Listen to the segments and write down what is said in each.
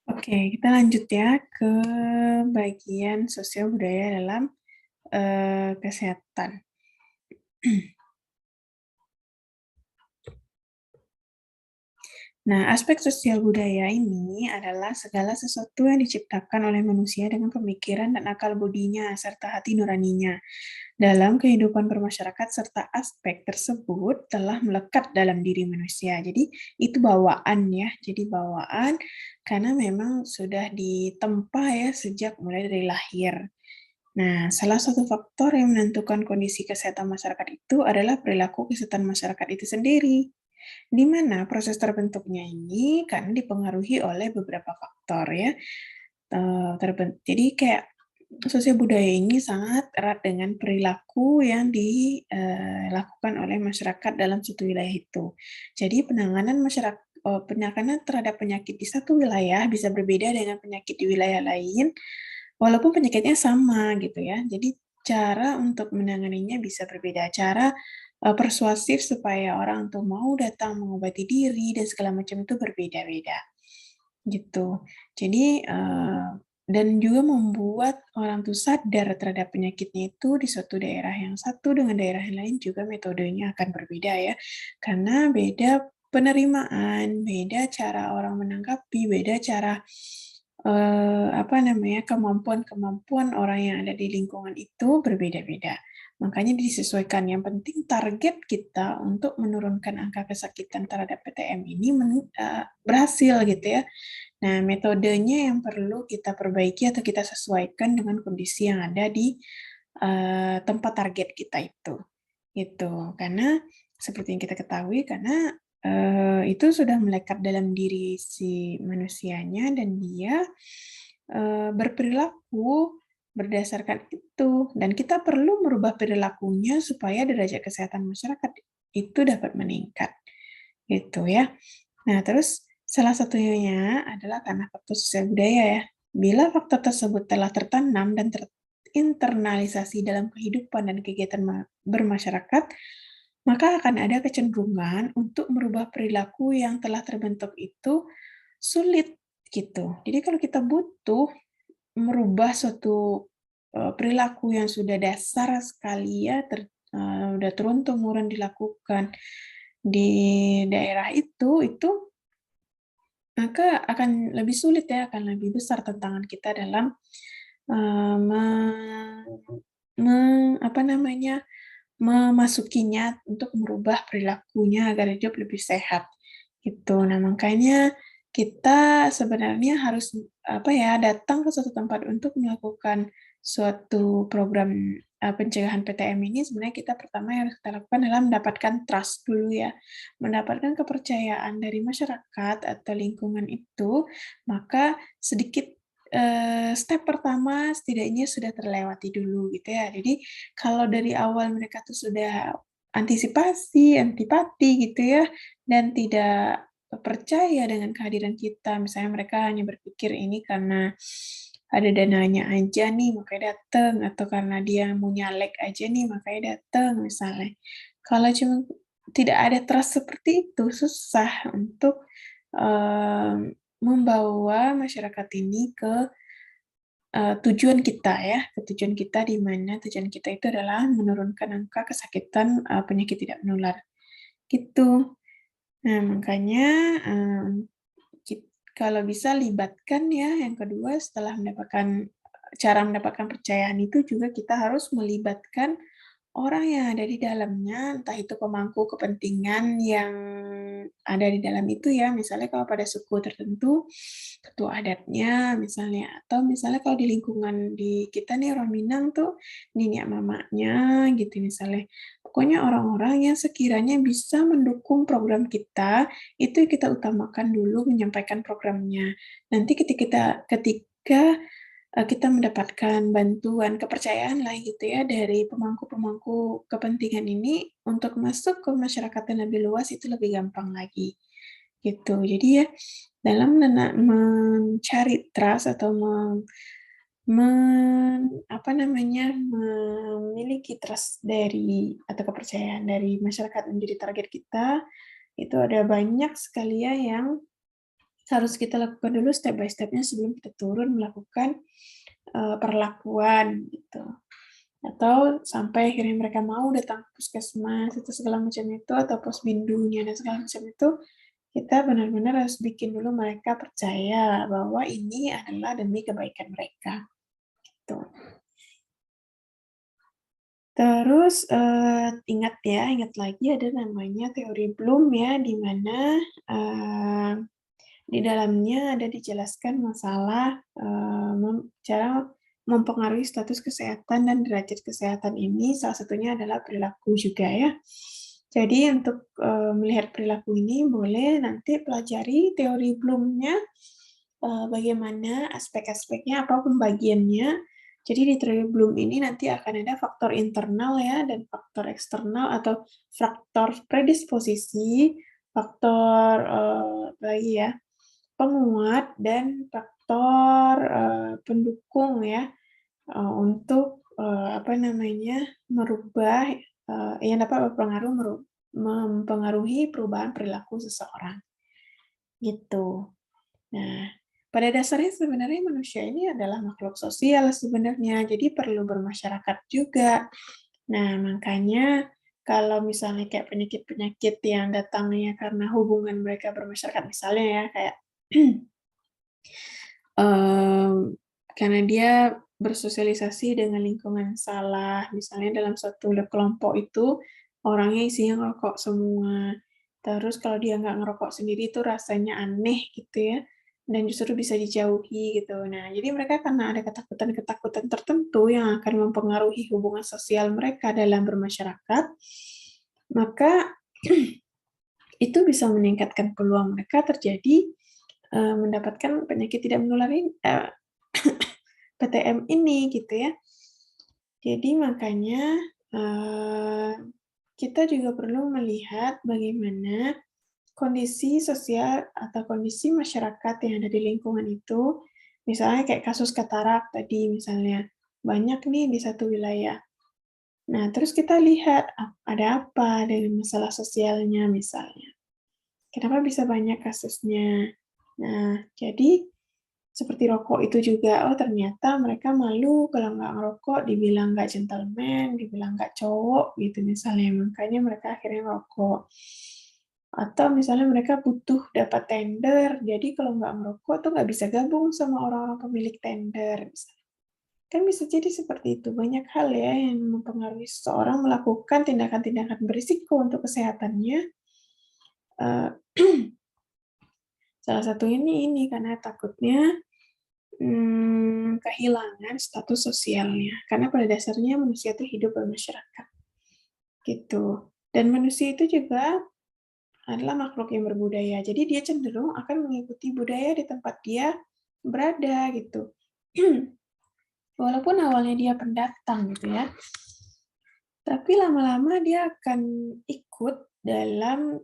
Oke, kita lanjut ya ke bagian sosial budaya dalam kesehatan. Nah, aspek sosial budaya ini adalah segala sesuatu yang diciptakan oleh manusia dengan pemikiran dan akal budinya serta hati nuraninya. Dalam kehidupan bermasyarakat serta aspek tersebut telah melekat dalam diri manusia. Jadi itu bawaan ya. Jadi bawaan karena memang sudah ditempa ya sejak mulai dari lahir. Nah, salah satu faktor yang menentukan kondisi kesehatan masyarakat itu adalah perilaku kesehatan masyarakat itu sendiri, di mana proses terbentuknya ini karena dipengaruhi oleh beberapa faktor ya. Jadi kayak sosial budaya ini sangat erat dengan perilaku yang dilakukan oleh masyarakat dalam suatu wilayah itu. Jadi penanganan terhadap penyakit di satu wilayah bisa berbeda dengan penyakit di wilayah lain, walaupun penyakitnya sama gitu ya. Jadi cara untuk menanganinya bisa berbeda. Cara persuasif supaya orang tuh mau datang mengobati diri dan segala macam itu berbeda-beda, gitu. Jadi, dan juga membuat orang tuh sadar terhadap penyakitnya itu di suatu daerah yang satu dengan daerah yang lain juga metodenya akan berbeda ya. Karena beda penerimaan, beda cara orang menanggapi, beda cara, apa namanya, kemampuan-kemampuan orang yang ada di lingkungan itu berbeda-beda. Makanya disesuaikan, yang penting target kita untuk menurunkan angka kesakitan terhadap PTM ini berhasil gitu ya. Nah, metodenya yang perlu kita perbaiki atau kita sesuaikan dengan kondisi yang ada di tempat target kita itu, gitu. Karena seperti yang kita ketahui, karena itu sudah melekat dalam diri si manusianya dan dia berperilaku berdasarkan itu, dan kita perlu merubah perilakunya supaya derajat kesehatan masyarakat itu dapat meningkat, gitu ya. Nah, terus salah satunya adalah karena faktor sosial budaya ya. Bila faktor tersebut telah tertanam dan terinternalisasi dalam kehidupan dan kegiatan bermasyarakat, maka akan ada kecenderungan untuk merubah perilaku yang telah terbentuk itu sulit gitu. Jadi kalau kita butuh merubah suatu perilaku yang sudah dasar sekali ya, udah turun-temurun dilakukan di daerah itu maka akan lebih sulit ya, akan lebih besar tantangan kita dalam, eee, me me apa namanya, memasukinya untuk merubah perilakunya agar hidup lebih sehat, gitu. Nah, makanya kita sebenarnya harus, apa ya, datang ke suatu tempat untuk melakukan suatu program, pencegahan PTM ini sebenarnya kita pertama yang harus kita lakukan adalah mendapatkan trust dulu ya, mendapatkan kepercayaan dari masyarakat atau lingkungan itu, maka sedikit, step pertama setidaknya sudah terlewati dulu gitu ya. Jadi kalau dari awal mereka tuh sudah antisipasi, antipati gitu ya, dan tidak percaya dengan kehadiran kita, misalnya mereka hanya berpikir ini karena ada dananya aja nih makanya dateng, atau karena dia mau nyalek aja nih makanya dateng misalnya. Kalau cuma tidak ada trust seperti itu, susah untuk, membawa masyarakat ini ke tujuan kita ya, ke tujuan kita di mana tujuan kita itu adalah menurunkan angka kesakitan, penyakit tidak menular, gitu. Nah, makanya, kit kalau bisa libatkan ya, yang kedua setelah cara mendapatkan kepercayaan itu juga kita harus melibatkan orang yang ada di dalamnya, entah itu pemangku kepentingan yang ada di dalam itu ya, misalnya kalau pada suku tertentu, ketua adatnya misalnya, atau misalnya kalau di lingkungan di kita nih orang Minang tuh, nenek mamanya gitu misalnya. Pokoknya orang-orang yang sekiranya bisa mendukung program kita, itu kita utamakan dulu menyampaikan programnya. Nanti ketika kita mendapatkan bantuan, kepercayaan lah gitu ya dari pemangku-pemangku kepentingan ini untuk masuk ke masyarakat yang lebih luas itu lebih gampang lagi, gitu. Jadi ya dalam mencari trust atau apa namanya, memiliki trust dari atau kepercayaan dari masyarakat menjadi target kita, itu ada banyak sekali ya yang harus kita lakukan dulu step by step-nya sebelum kita turun melakukan perlakuan gitu. Atau sampai akhirnya mereka mau datang ke puskesmas itu segala macam itu atau posbindunya dan segala macam itu, kita benar-benar harus bikin dulu mereka percaya bahwa ini adalah demi kebaikan mereka, gitu. Terus, ingat lagi ada namanya teori Bloom ya, di mana, di dalamnya ada dijelaskan masalah, cara mempengaruhi status kesehatan dan derajat kesehatan ini, salah satunya adalah perilaku juga ya. Jadi untuk, melihat perilaku ini boleh nanti pelajari teori Bloom-nya, bagaimana aspek-aspeknya, apa pembagiannya. Jadi di teori Bloom ini nanti akan ada faktor internal ya, dan faktor eksternal atau faktor predisposisi, faktor, apa lagi ya, penguat dan faktor, pendukung ya, untuk, apa namanya, merubah, yang dapat mempengaruhi perubahan perilaku seseorang, gitu. Nah, pada dasarnya sebenarnya manusia ini adalah makhluk sosial sebenarnya, jadi perlu bermasyarakat juga. Nah, makanya kalau misalnya kayak penyakit-penyakit yang datangnya karena hubungan mereka bermasyarakat, misalnya ya kayak karena dia bersosialisasi dengan lingkungan salah, misalnya dalam suatu kelompok itu orangnya isinya ngerokok semua. Terus kalau dia nggak ngerokok sendiri itu rasanya aneh gitu ya, dan justru bisa dijauhi gitu. Nah, jadi mereka karena ada ketakutan-ketakutan tertentu yang akan mempengaruhi hubungan sosial mereka dalam bermasyarakat, maka itu bisa meningkatkan peluang mereka terjadi mendapatkan penyakit tidak menular ini, PTM ini gitu ya. Jadi makanya, kita juga perlu melihat bagaimana kondisi sosial atau kondisi masyarakat yang ada di lingkungan itu, misalnya kayak kasus katarak tadi misalnya, banyak nih di satu wilayah. Nah, terus kita lihat ada apa dengan masalah sosialnya misalnya. Kenapa bisa banyak kasusnya? Nah, jadi seperti rokok itu juga, oh ternyata mereka malu kalau nggak ngerokok, dibilang nggak gentleman, dibilang nggak cowok gitu misalnya, makanya mereka akhirnya ngerokok. Atau misalnya mereka butuh dapat tender, jadi kalau nggak ngerokok tuh nggak bisa gabung sama orang-orang pemilik tender, misalnya. Kan bisa jadi seperti itu, banyak hal ya yang mempengaruhi seseorang melakukan tindakan-tindakan berisiko untuk kesehatannya. Eh, Salah satu ini karena takutnya kehilangan status sosialnya, karena pada dasarnya manusia itu hidup bermasyarakat, gitu. Dan manusia itu juga adalah makhluk yang berbudaya, jadi dia cenderung akan mengikuti budaya di tempat dia berada, gitu. Walaupun awalnya dia pendatang, gitu ya, tapi lama-lama dia akan ikut dalam,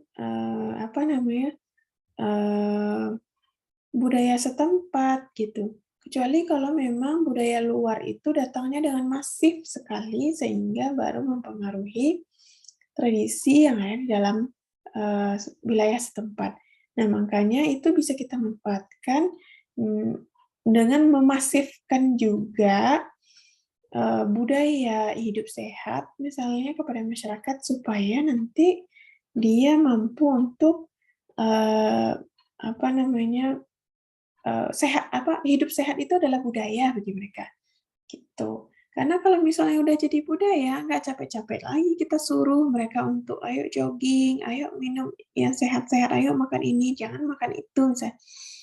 apa namanya, eee budaya setempat gitu. Kecuali kalau memang budaya luar itu datangnya dengan masif sekali sehingga baru mempengaruhi tradisi yang ada di dalam, wilayah setempat. Nah, makanya itu bisa kita manfaatkan, mmm, dengan memasifkan juga, budaya hidup sehat misalnya kepada masyarakat supaya nanti dia mampu untuk, eee, apa namanya, hidup sehat itu adalah budaya bagi mereka, gitu. Karena kalau misalnya udah jadi budaya, nggak capek-capek lagi kita suruh mereka untuk, "Ayo jogging, ayo minum yang sehat-sehat, ayo makan ini, jangan makan itu," misalnya.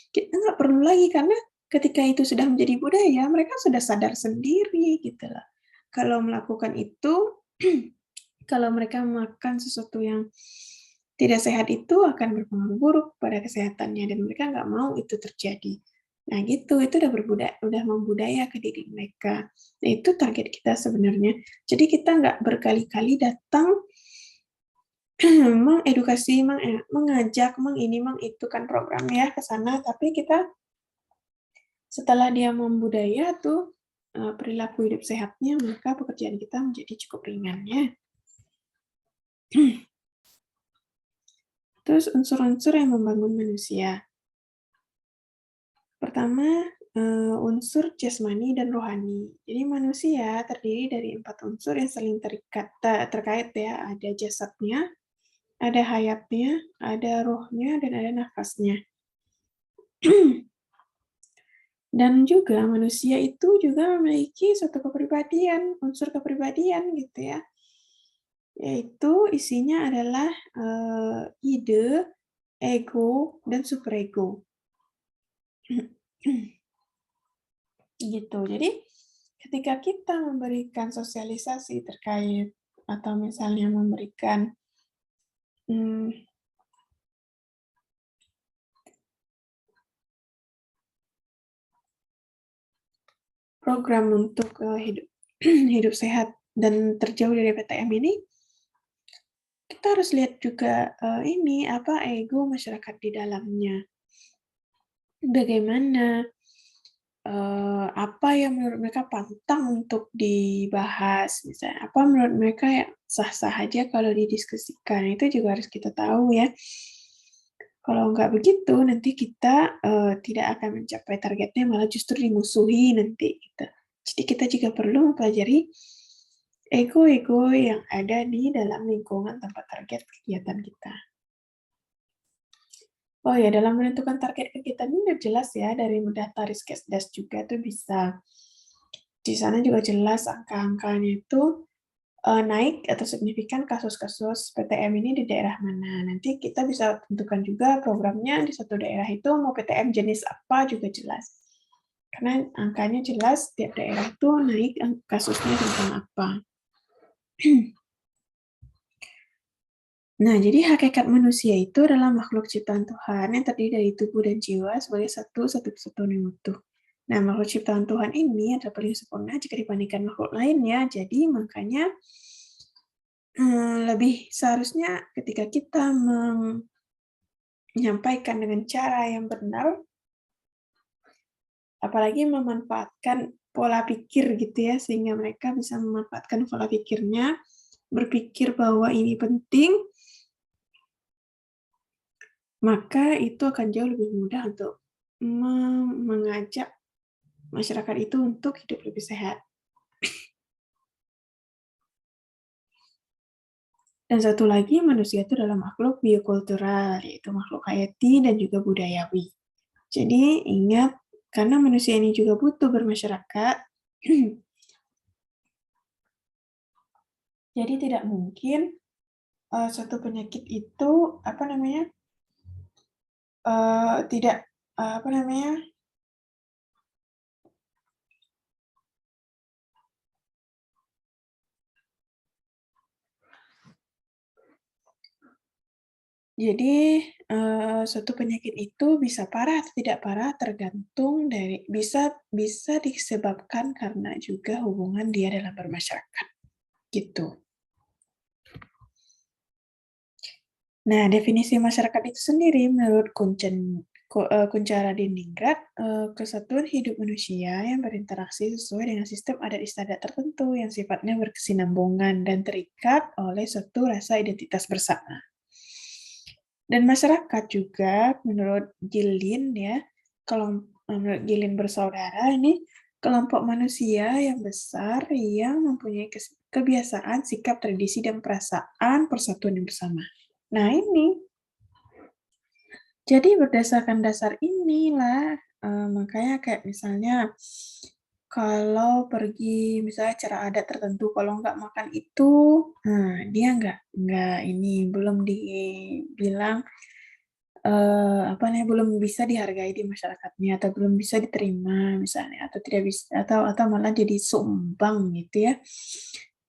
Kita nggak perlu lagi, karena ketika itu sudah menjadi budaya, mereka sudah sadar sendiri, gitu loh. Kalau melakukan itu, kalau mereka makan sesuatu yang tidak sehat itu akan berpengaruh buruk pada kesehatannya dan mereka nggak mau itu terjadi. Nah gitu, itu udah membudaya ke diri mereka. Nah itu target kita sebenarnya. Jadi kita nggak berkali-kali datang mengedukasi, mengajak, itu kan program ya ke sana, tapi kita setelah dia membudaya tuh, perilaku hidup sehatnya, maka pekerjaan kita menjadi cukup ringan ya. Terus unsur-unsur yang membangun manusia. Pertama, unsur jasmani dan rohani. Jadi manusia terdiri dari 4 unsur yang saling terkait ya. Ada jasadnya, ada hayatnya, ada rohnya, dan ada nafasnya. Dan juga manusia itu juga memiliki suatu kepribadian, unsur kepribadian gitu ya. Yaitu isinya adalah ide, ego, dan superego. Gitu. Jadi ketika kita memberikan sosialisasi terkait atau misalnya memberikan program untuk hidup hidup sehat dan terjauh dari PTM ini, kita harus lihat juga ini apa ego masyarakat di dalamnya. Bagaimana apa yang menurut mereka pantang untuk dibahas, misalnya apa menurut mereka yang sah-sah aja kalau didiskusikan, itu juga harus kita tahu ya. Kalau nggak begitu, nanti kita tidak akan mencapai targetnya, malah justru dimusuhi nanti. Gitu. Jadi kita juga perlu mempelajari ego-ego yang ada di dalam lingkungan tempat target kegiatan kita. Oh ya, dalam menentukan target kegiatan ini udah jelas ya, dari data Riskesdas juga tuh bisa. Di sana juga jelas angka-angkanya itu naik atau signifikan kasus-kasus PTM ini di daerah mana. Nanti kita bisa tentukan juga programnya di satu daerah itu mau PTM jenis apa juga jelas. Karena angkanya jelas, tiap daerah itu naik kasusnya tentang apa. Nah, jadi hakikat manusia itu adalah makhluk ciptaan Tuhan yang terdiri dari tubuh dan jiwa sebagai satu kesatuan yang utuh. Nah, makhluk ciptaan Tuhan ini adalah paling sempurna jika dibandingkan makhluk lainnya. Jadi, makanya lebih seharusnya ketika kita menyampaikan dengan cara yang benar, apalagi memanfaatkan pola pikir gitu ya, sehingga mereka bisa memanfaatkan pola pikirnya, berpikir bahwa ini penting, maka itu akan jauh lebih mudah untuk mengajak masyarakat itu untuk hidup lebih sehat. Dan satu lagi, manusia itu adalah makhluk biokultural, yaitu makhluk hayati dan juga budayawi. Jadi ingat, karena manusia ini juga butuh bermasyarakat, jadi tidak mungkin suatu penyakit itu tidak jadi suatu penyakit itu bisa parah atau tidak parah tergantung dari bisa disebabkan karena juga hubungan dia dalam bermasyarakat, gitu. Nah, definisi masyarakat itu sendiri menurut Kunchara Diningrat, kesatuan hidup manusia yang berinteraksi sesuai dengan sistem adat istiadat tertentu yang sifatnya berkesinambungan dan terikat oleh suatu rasa identitas bersama. Dan masyarakat juga menurut Gilin ya, menurut Gilin bersaudara ini kelompok manusia yang besar yang mempunyai kebiasaan, sikap, tradisi, dan perasaan persatuan yang bersama. Nah ini, jadi berdasarkan dasar inilah, makanya kayak misalnya kalau pergi misalnya acara adat tertentu, kalau nggak makan itu, nah dia nggak ini belum dibilang belum bisa dihargai di masyarakatnya atau belum bisa diterima misalnya atau tidak bisa atau malah jadi sumbang gitu ya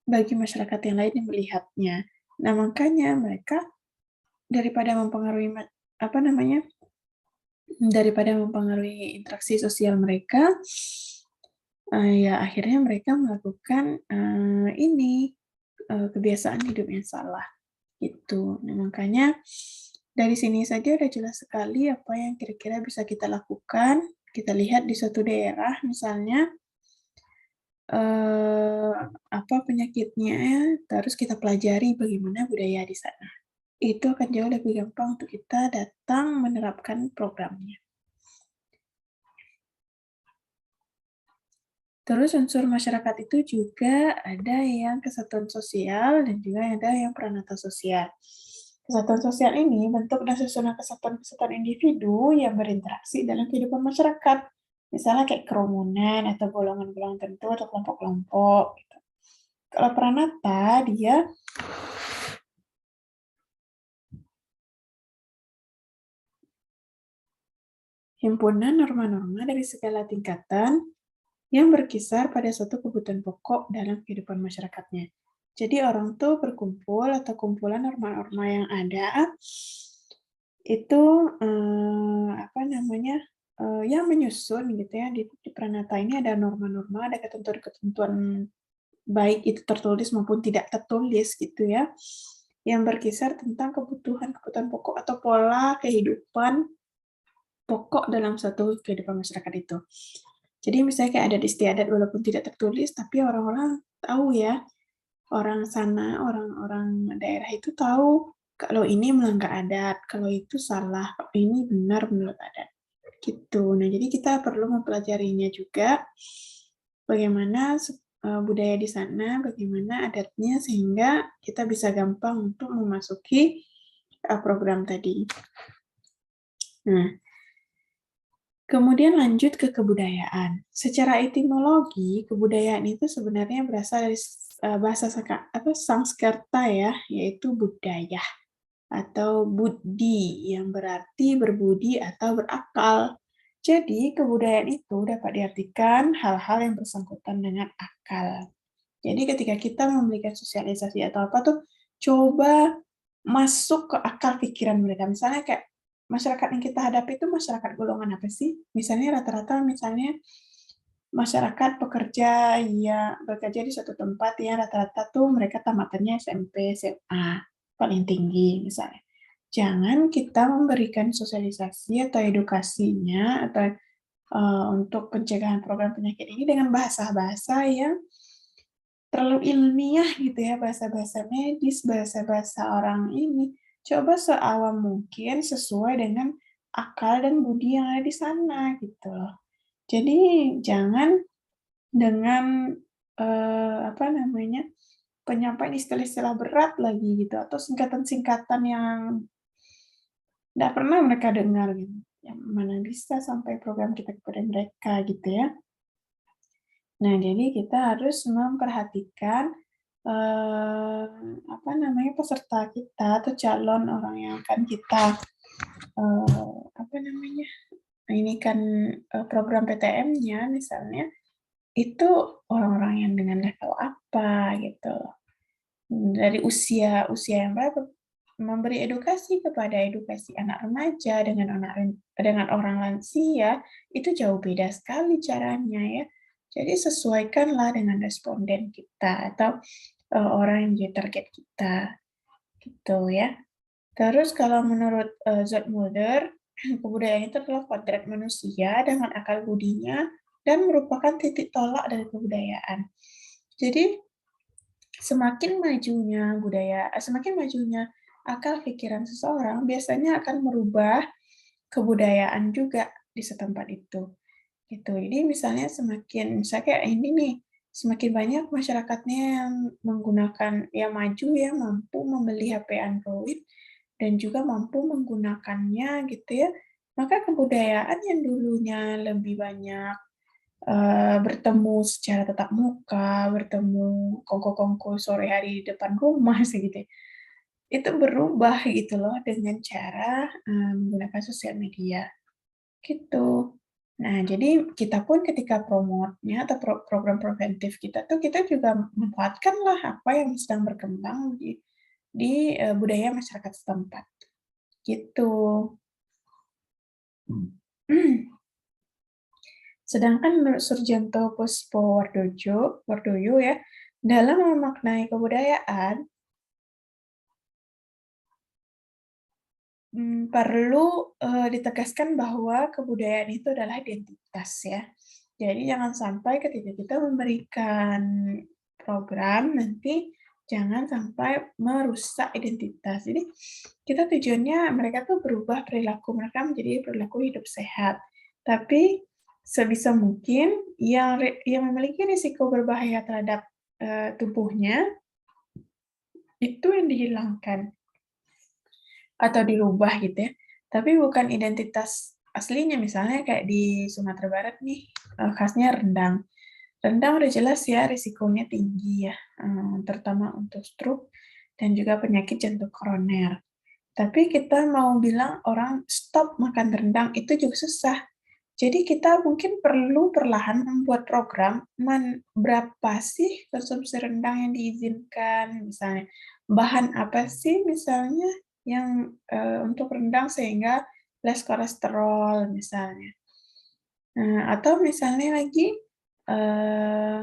bagi masyarakat yang lain yang melihatnya. Nah, makanya mereka daripada mempengaruhi interaksi sosial mereka, ya akhirnya mereka melakukan kebiasaan hidup yang salah gitu. Nah, makanya dari sini saja udah jelas sekali apa yang kira-kira bisa kita lakukan. Kita lihat di suatu daerah misalnya apa penyakitnya, terus kita pelajari bagaimana budaya di sana. Itu akan jauh lebih gampang untuk kita datang menerapkan programnya. Terus unsur masyarakat itu juga ada yang kesatuan sosial dan juga ada yang peranata sosial. Kesatuan sosial ini bentuk dan susunan kesatuan-kesatuan individu yang berinteraksi dalam kehidupan masyarakat. Misalnya kayak kerumunan atau golongan-golongan tertentu atau kelompok-kelompok gitu. Kalau peranata dia himpunan norma-norma dari segala tingkatan yang berkisar pada suatu kebutuhan pokok dalam kehidupan masyarakatnya. Jadi orang tuh berkumpul atau kumpulan norma-norma yang ada itu apa namanya yang menyusun gitu ya di Pranata ini ada norma-norma, ada ketentuan-ketentuan baik itu tertulis maupun tidak tertulis gitu ya, yang berkisar tentang kebutuhan-kebutuhan pokok atau pola kehidupan pokok dalam satu kehidupan masyarakat itu. Jadi misalnya kayak adat istiadat walaupun tidak tertulis, tapi orang-orang tahu ya, orang sana, orang-orang daerah itu tahu kalau ini melanggar adat, kalau itu salah, kalau ini benar menurut adat. Gitu. Nah, jadi kita perlu mempelajarinya juga bagaimana budaya di sana, bagaimana adatnya sehingga kita bisa gampang untuk memasuki program tadi. Nah, kemudian lanjut ke kebudayaan. Secara etimologi, kebudayaan itu sebenarnya berasal dari bahasa Sanskerta ya, yaitu budaya atau budi yang berarti berbudi atau berakal. Jadi, kebudayaan itu dapat diartikan hal-hal yang bersangkutan dengan akal. Jadi, ketika kita memberikan sosialisasi atau apa tuh, coba masuk ke akal pikiran mereka. Misalnya kayak masyarakat yang kita hadapi itu masyarakat golongan apa sih? Misalnya rata-rata misalnya masyarakat pekerja yang bekerja di suatu tempat ya rata-rata tuh mereka tamatannya SMP, SMA, paling tinggi misalnya. Jangan kita memberikan sosialisasi atau edukasinya atau untuk pencegahan program penyakit ini dengan bahasa-bahasa yang terlalu ilmiah gitu ya, bahasa-bahasa medis, bahasa-bahasa orang ini. Coba seawam mungkin sesuai dengan akal dan budi yang ada di sana gitu loh. Jadi jangan dengan apa namanya, penyampaian istilah-istilah berat lagi gitu atau singkatan-singkatan yang nggak pernah mereka dengar gitu, yang mana bisa sampai program kita kepada mereka gitu ya. Nah, jadi kita harus memperhatikan, apa namanya, peserta kita atau calon orang yang akan kita, apa namanya, ini kan, program PTM-nya misalnya, itu orang-orang yang dengan level apa gitu, dari usia usia yang berapa, memberi edukasi kepada edukasi anak remaja dengan orang lansia, itu jauh beda sekali caranya ya. Jadi sesuaikanlah dengan responden kita atau, orang yang menjadi target kita, gitu ya. Terus kalau menurut, Zoetmulder, kebudayaan itu adalah kodrat manusia dengan akal budinya dan merupakan titik tolak dari kebudayaan. Jadi semakin majunya akal pikiran seseorang biasanya akan merubah kebudayaan juga di setempat itu, gitu. Jadi misalnya kayak ini nih, semakin banyak masyarakatnya yang menggunakan yang maju ya, mampu membeli HP Android dan juga mampu menggunakannya gitu ya, maka kebudayaan yang dulunya lebih banyak bertemu secara tatap muka, bertemu kongko-kongko sore hari di depan rumah sih gitu ya, itu berubah gitu loh dengan cara, menggunakan sosial media, gitu. Nah, jadi kita pun ketika promote-nya atau program preventif kita tuh, kita juga manfaatkanlah apa yang sedang berkembang di budaya masyarakat setempat, gitu. Sedangkan menurut Surjanto Wardoyo ya, dalam memaknai kebudayaan, perlu, ditegaskan bahwa kebudayaan itu adalah identitas ya. Jadi jangan sampai ketika kita memberikan program, nanti jangan sampai merusak identitas. Jadi kita tujuannya mereka tuh berubah perilaku mereka menjadi perilaku hidup sehat. Tapi sebisa mungkin yang memiliki risiko berbahaya terhadap tubuhnya itu yang dihilangkan atau dirubah gitu ya. Tapi bukan identitas aslinya, misalnya kayak di Sumatera Barat nih, khasnya rendang. Rendang udah jelas ya risikonya tinggi ya, terutama untuk stroke dan juga penyakit jantung koroner. Tapi kita mau bilang orang stop makan rendang itu juga susah. Jadi kita mungkin perlu perlahan membuat program berapa sih konsumsi rendang yang diizinkan, misalnya bahan apa sih misalnya yang untuk rendang sehingga less kolesterol misalnya. Atau misalnya lagi eh,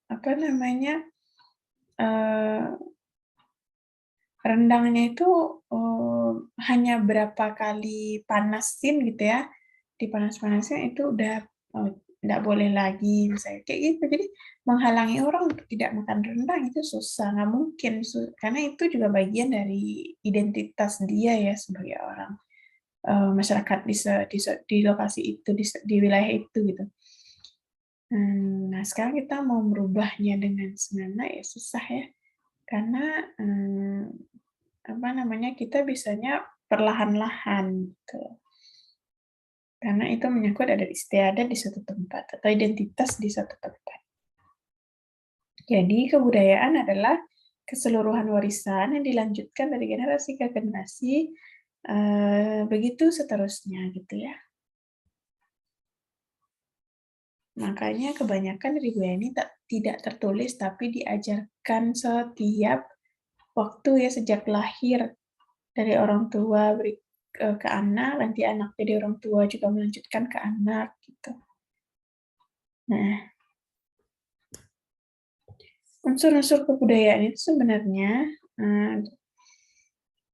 apa namanya rendangnya itu hanya berapa kali panasin gitu ya, dipanas-panasin itu udah nggak boleh lagi, misalnya kayak gitu. Jadi menghalangi orang untuk tidak makan rendang itu susah, nggak mungkin, karena itu juga bagian dari identitas dia ya sebagai orang, masyarakat di lokasi itu, di wilayah itu gitu. Nah sekarang kita mau merubahnya dengan semena ya susah ya, karena, apa namanya, kita bisanya perlahan-lahan gitu. Karena itu menyangkut adat istiadat di suatu tempat atau identitas di suatu tempat. Jadi kebudayaan adalah keseluruhan warisan yang dilanjutkan dari generasi ke generasi, begitu seterusnya gitu ya. Makanya kebanyakan dari budaya ini tidak tertulis tapi diajarkan setiap waktu ya, sejak lahir dari orang tua ke anak, nanti anak jadi orang tua juga melanjutkan ke anak gitu. Nah, unsur-unsur kebudayaan itu sebenarnya eh,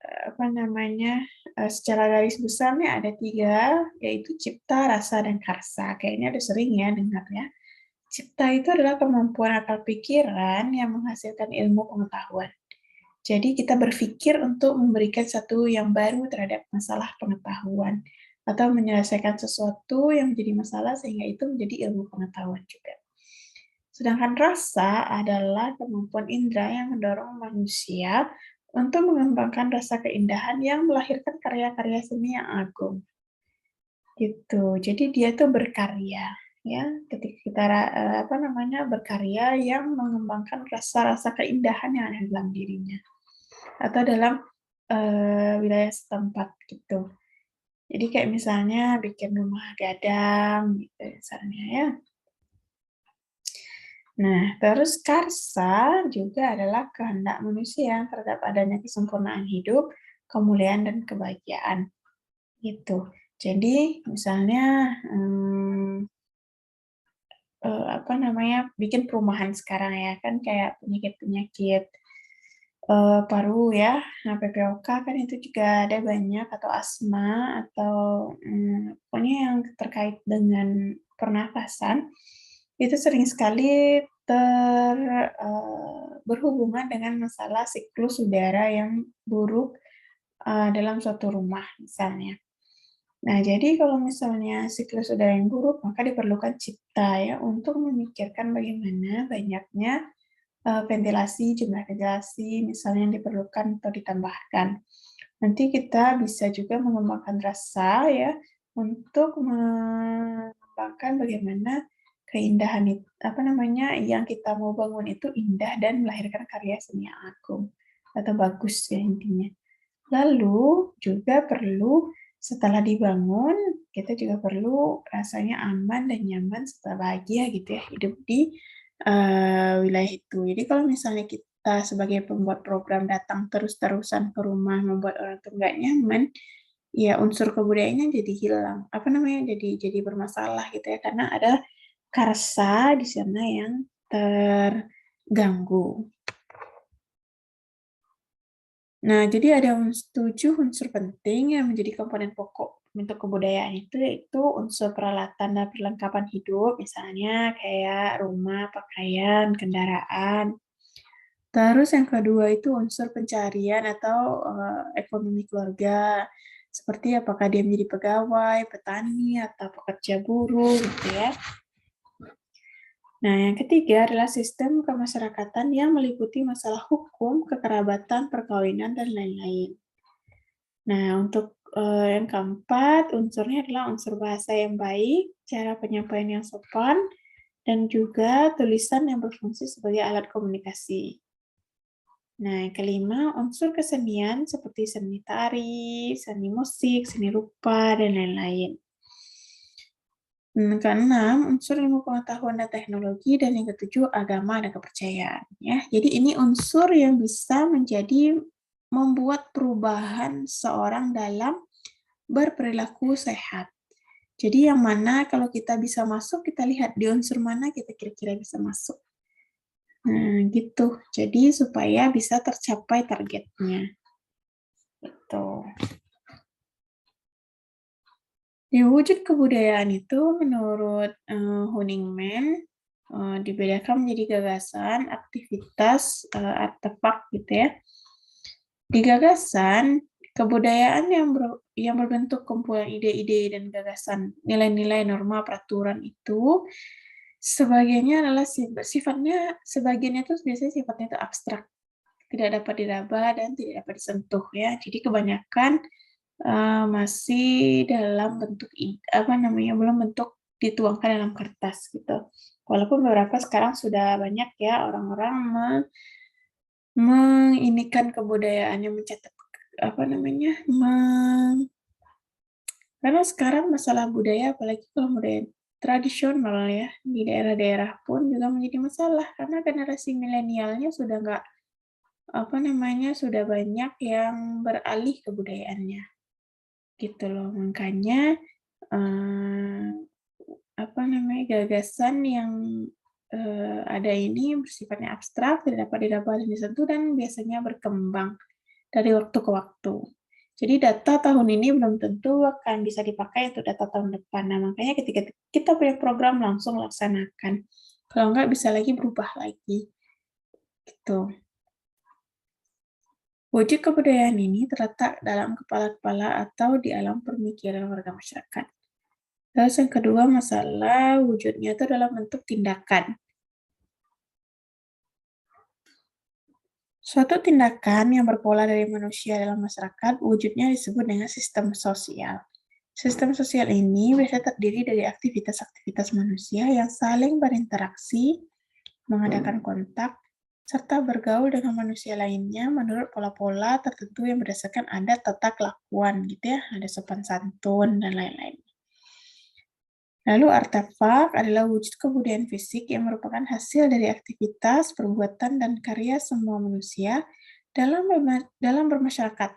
apa namanya secara garis besarnya ada 3, yaitu cipta, rasa, dan karsa. Kayaknya udah sering ya dengar ya. Cipta itu adalah kemampuan akal pikiran yang menghasilkan ilmu pengetahuan. Jadi kita berpikir untuk memberikan satu yang baru terhadap masalah pengetahuan atau menyelesaikan sesuatu yang menjadi masalah sehingga itu menjadi ilmu pengetahuan juga. Sedangkan rasa adalah kemampuan indera yang mendorong manusia untuk mengembangkan rasa keindahan yang melahirkan karya-karya seni yang agung. Gitu. Jadi dia tuh berkarya, ya. Ketika kita apa namanya, berkarya yang mengembangkan rasa-rasa keindahan yang ada dalam dirinya atau dalam wilayah setempat gitu. Jadi kayak misalnya bikin rumah gadang gitu misalnya ya. Nah, terus karsa juga adalah kehendak manusia terhadap adanya kesempurnaan hidup, kemuliaan, dan kebahagiaan. Gitu. Jadi, misalnya, apa namanya, bikin perumahan sekarang ya, kan kayak penyakit-penyakit paru ya, nah PPOK kan itu juga ada banyak, atau asma, atau pokoknya yang terkait dengan pernafasan, itu sering sekali berhubungan dengan masalah siklus udara yang buruk dalam suatu rumah misalnya. Nah, jadi kalau misalnya siklus udara yang buruk, maka diperlukan cipta ya untuk memikirkan bagaimana banyaknya jumlah ventilasi misalnya yang diperlukan atau ditambahkan. Nanti kita bisa juga mengembangkan rasa ya untuk mengembangkan bagaimana keindahan itu, apa namanya, yang kita mau bangun itu indah dan melahirkan karya seni yang agung atau bagus ya intinya. Lalu juga perlu setelah dibangun, kita juga perlu rasanya aman dan nyaman serta bahagia gitu ya hidup di wilayah itu. Jadi kalau misalnya kita sebagai pembuat program datang terus-terusan ke rumah membuat orang itu nggak nyaman, ya unsur kebudayaannya jadi hilang. Apa namanya, jadi bermasalah gitu ya, karena ada karsa di sana yang terganggu. Nah, jadi ada 7 unsur penting yang menjadi komponen pokok untuk kebudayaan itu, yaitu unsur peralatan dan perlengkapan hidup, misalnya kayak rumah, pakaian, kendaraan. Terus yang kedua itu unsur pencarian atau ekonomi keluarga, Seperti apakah dia menjadi pegawai, petani, atau pekerja buruh, gitu ya. Nah, yang ketiga adalah sistem kemasyarakatan yang meliputi masalah hukum, kekerabatan, perkawinan, dan lain-lain. Nah, untuk yang keempat, unsurnya adalah unsur bahasa yang baik, cara penyampaian yang sopan, dan juga tulisan yang berfungsi sebagai alat komunikasi. Nah, yang kelima, unsur kesenian seperti seni tari, seni musik, seni rupa, dan lain-lain. Keenam, unsur ilmu pengetahuan dan teknologi, dan yang ketujuh, agama dan kepercayaan. Ya, jadi ini unsur yang bisa menjadi membuat perubahan seorang dalam berperilaku sehat. Jadi yang mana kalau kita bisa masuk, kita lihat di unsur mana kita kira-kira bisa masuk. Nah, gitu. Jadi supaya bisa tercapai targetnya. Gitu. Di wujud kebudayaan itu menurut Huningman dibedakan menjadi gagasan, aktivitas, artefak gitu ya. Di gagasan, kebudayaan yang berbentuk kumpulan ide-ide dan gagasan, nilai-nilai, norma, peraturan itu sebagiannya adalah sebagiannya itu biasanya sifatnya itu abstrak, tidak dapat diraba dan tidak dapat disentuh ya. Jadi kebanyakan masih dalam bentuk belum bentuk dituangkan dalam kertas gitu. Walaupun beberapa sekarang sudah banyak ya orang-orang menginikan kebudayaannya, mencatat karena sekarang masalah budaya, apalagi kalau budaya tradisional ya, di daerah-daerah pun juga menjadi masalah karena generasi milenialnya sudah nggak sudah banyak yang beralih ke budayaannya. Gitu loh. Makanya gagasan yang ada ini bersifatnya abstrak, tidak dapat diraba dan disentuh, dan biasanya berkembang dari waktu ke waktu. Jadi data tahun ini belum tentu akan bisa dipakai untuk data tahun depan. Nah, makanya ketika kita punya program langsung laksanakan. Kalau enggak bisa lagi berubah lagi. Gitu. Wujud kebudayaan ini terletak dalam kepala-kepala atau di alam pemikiran warga masyarakat. Terus yang kedua masalah wujudnya itu dalam bentuk tindakan. Suatu tindakan yang berpola dari manusia dalam masyarakat, wujudnya disebut dengan sistem sosial. Sistem sosial ini biasanya terdiri dari aktivitas-aktivitas manusia yang saling berinteraksi, mengadakan kontak, serta bergaul dengan manusia lainnya menurut pola-pola tertentu yang berdasarkan adat tata kelakuan gitu ya, ada sopan santun dan lain-lain. Lalu artefak adalah wujud kebudayaan fisik yang merupakan hasil dari aktivitas, perbuatan, dan karya semua manusia dalam bermasyarakat.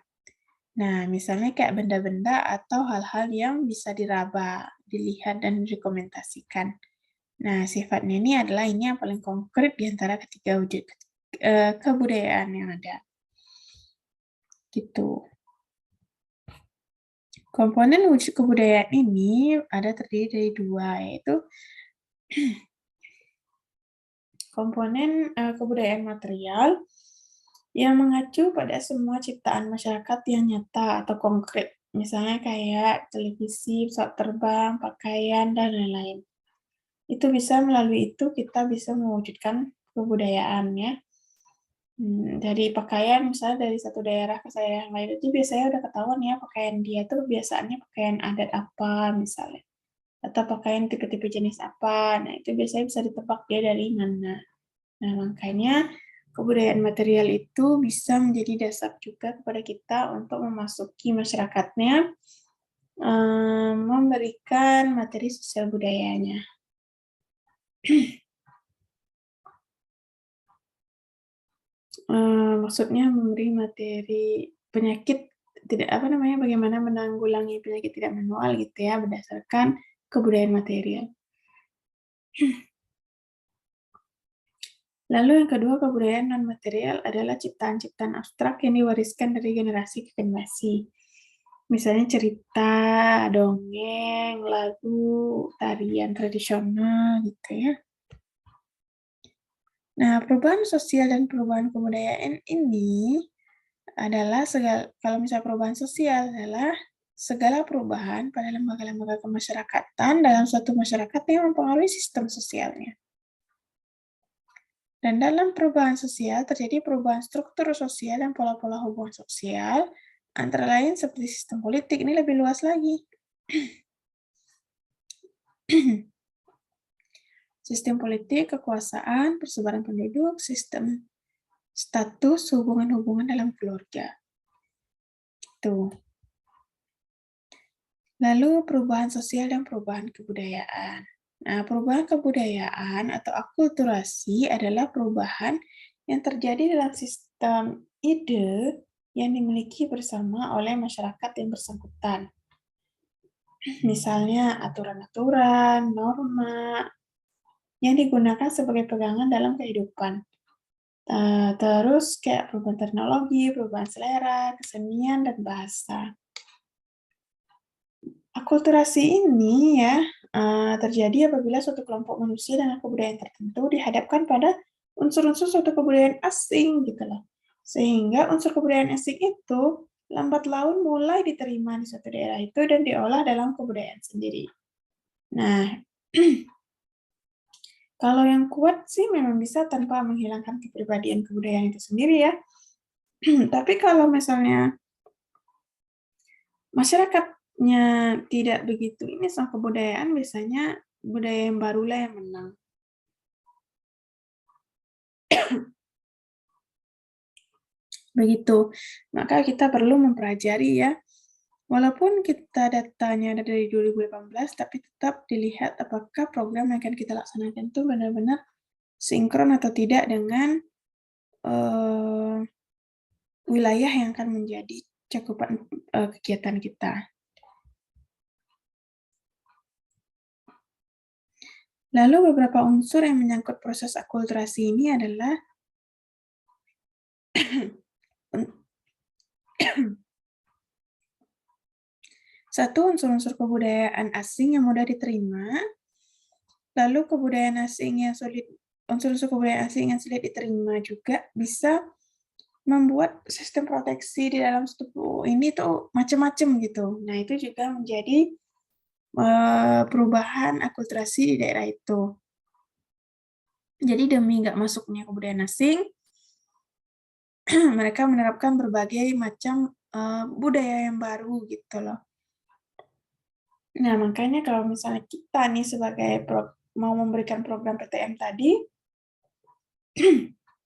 Nah, misalnya kayak benda-benda atau hal-hal yang bisa diraba, dilihat, dan didokumentasikan. Nah, sifatnya ini adalah ini yang paling konkret di antara ketiga wujud kebudayaan yang ada. Gitu. Komponen wujud kebudayaan ini ada terdiri dari dua, yaitu komponen kebudayaan material yang mengacu pada semua ciptaan masyarakat yang nyata atau konkret. Misalnya kayak televisi, pesawat terbang, pakaian, dan lain-lain. Itu bisa melalui itu kita bisa mewujudkan kebudayaan ya. Dari pakaian misalnya dari satu daerah ke daerah yang lain itu biasanya udah ketahuan ya pakaian dia tuh biasanya pakaian adat apa misalnya. Atau pakaian tipe-tipe jenis apa. Nah, itu biasanya bisa ditebak dia dari mana. Nah, makanya kebudayaan material itu bisa menjadi dasar juga kepada kita untuk memasuki masyarakatnya, memberikan materi sosial budayanya. Maksudnya memberi materi penyakit bagaimana menanggulangi penyakit tidak manual gitu ya, berdasarkan kebudayaan material. Lalu yang kedua, kebudayaan non-material adalah ciptaan-ciptaan abstrak yang diwariskan dari generasi ke generasi. Misalnya cerita, dongeng, lagu, tarian tradisional gitu ya. Nah, perubahan sosial dan perubahan kebudayaan ini adalah kalau misalnya perubahan sosial adalah segala perubahan pada lembaga-lembaga kemasyarakatan dalam suatu masyarakat yang mempengaruhi sistem sosialnya. Dan dalam perubahan sosial terjadi perubahan struktur sosial dan pola-pola hubungan sosial, antara lain seperti sistem politik. Ini lebih luas lagi. Sistem politik, kekuasaan, persebaran penduduk, sistem status, hubungan-hubungan dalam keluarga. Tuh. Lalu perubahan sosial dan perubahan kebudayaan. Nah, perubahan kebudayaan atau akulturasi adalah perubahan yang terjadi dalam sistem ide yang dimiliki bersama oleh masyarakat yang bersangkutan. Misalnya aturan-aturan, norma yang digunakan sebagai pegangan dalam kehidupan. Terus kayak perubahan teknologi, perubahan selera, kesenian, dan bahasa. Akulturasi ini ya terjadi apabila suatu kelompok manusia dengan kebudayaan tertentu dihadapkan pada unsur-unsur suatu kebudayaan asing gitu loh. Sehingga unsur kebudayaan asing itu lambat laun mulai diterima di suatu daerah itu dan diolah dalam kebudayaan sendiri. Nah, kalau yang kuat sih memang bisa tanpa menghilangkan kepribadian kebudayaan itu sendiri ya. Tapi kalau misalnya masyarakatnya tidak begitu ini sama kebudayaan, biasanya budaya yang barulah yang menang. Begitu. Maka kita perlu mempelajari ya. Walaupun kita datanya dari 2018, tapi tetap dilihat apakah program yang akan kita laksanakan itu benar-benar sinkron atau tidak dengan wilayah yang akan menjadi cakupan kegiatan kita. Lalu beberapa unsur yang menyangkut proses akulturasi ini adalah satu, unsur-unsur kebudayaan asing yang mudah diterima, lalu kebudayaan asing yang sulit, unsur-unsur kebudayaan asing yang sulit diterima juga bisa membuat sistem proteksi di dalam tubuh ini tuh macam-macam gitu. Nah, itu juga menjadi perubahan akulturasi di daerah itu. Jadi demi nggak masuknya kebudayaan asing, mereka menerapkan berbagai macam budaya yang baru gitu loh. Nah, makanya kalau misalnya kita nih sebagai mau memberikan program PTM tadi,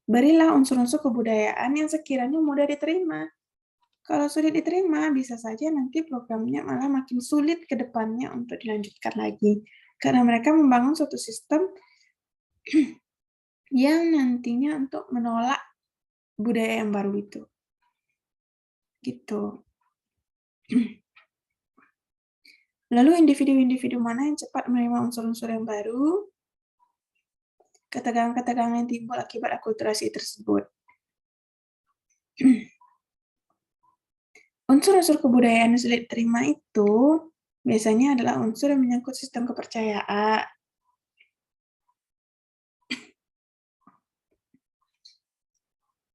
berilah unsur-unsur kebudayaan yang sekiranya mudah diterima. Kalau sulit diterima, bisa saja nanti programnya malah makin sulit ke depannya untuk dilanjutkan lagi. Karena mereka membangun suatu sistem yang nantinya untuk menolak budaya yang baru itu. Gitu. Lalu individu-individu mana yang cepat menerima unsur-unsur yang baru? Ketegangan-ketegangan yang timbul akibat akulturasi tersebut. Unsur-unsur kebudayaan yang sulit diterima itu biasanya adalah unsur yang menyangkut sistem kepercayaan.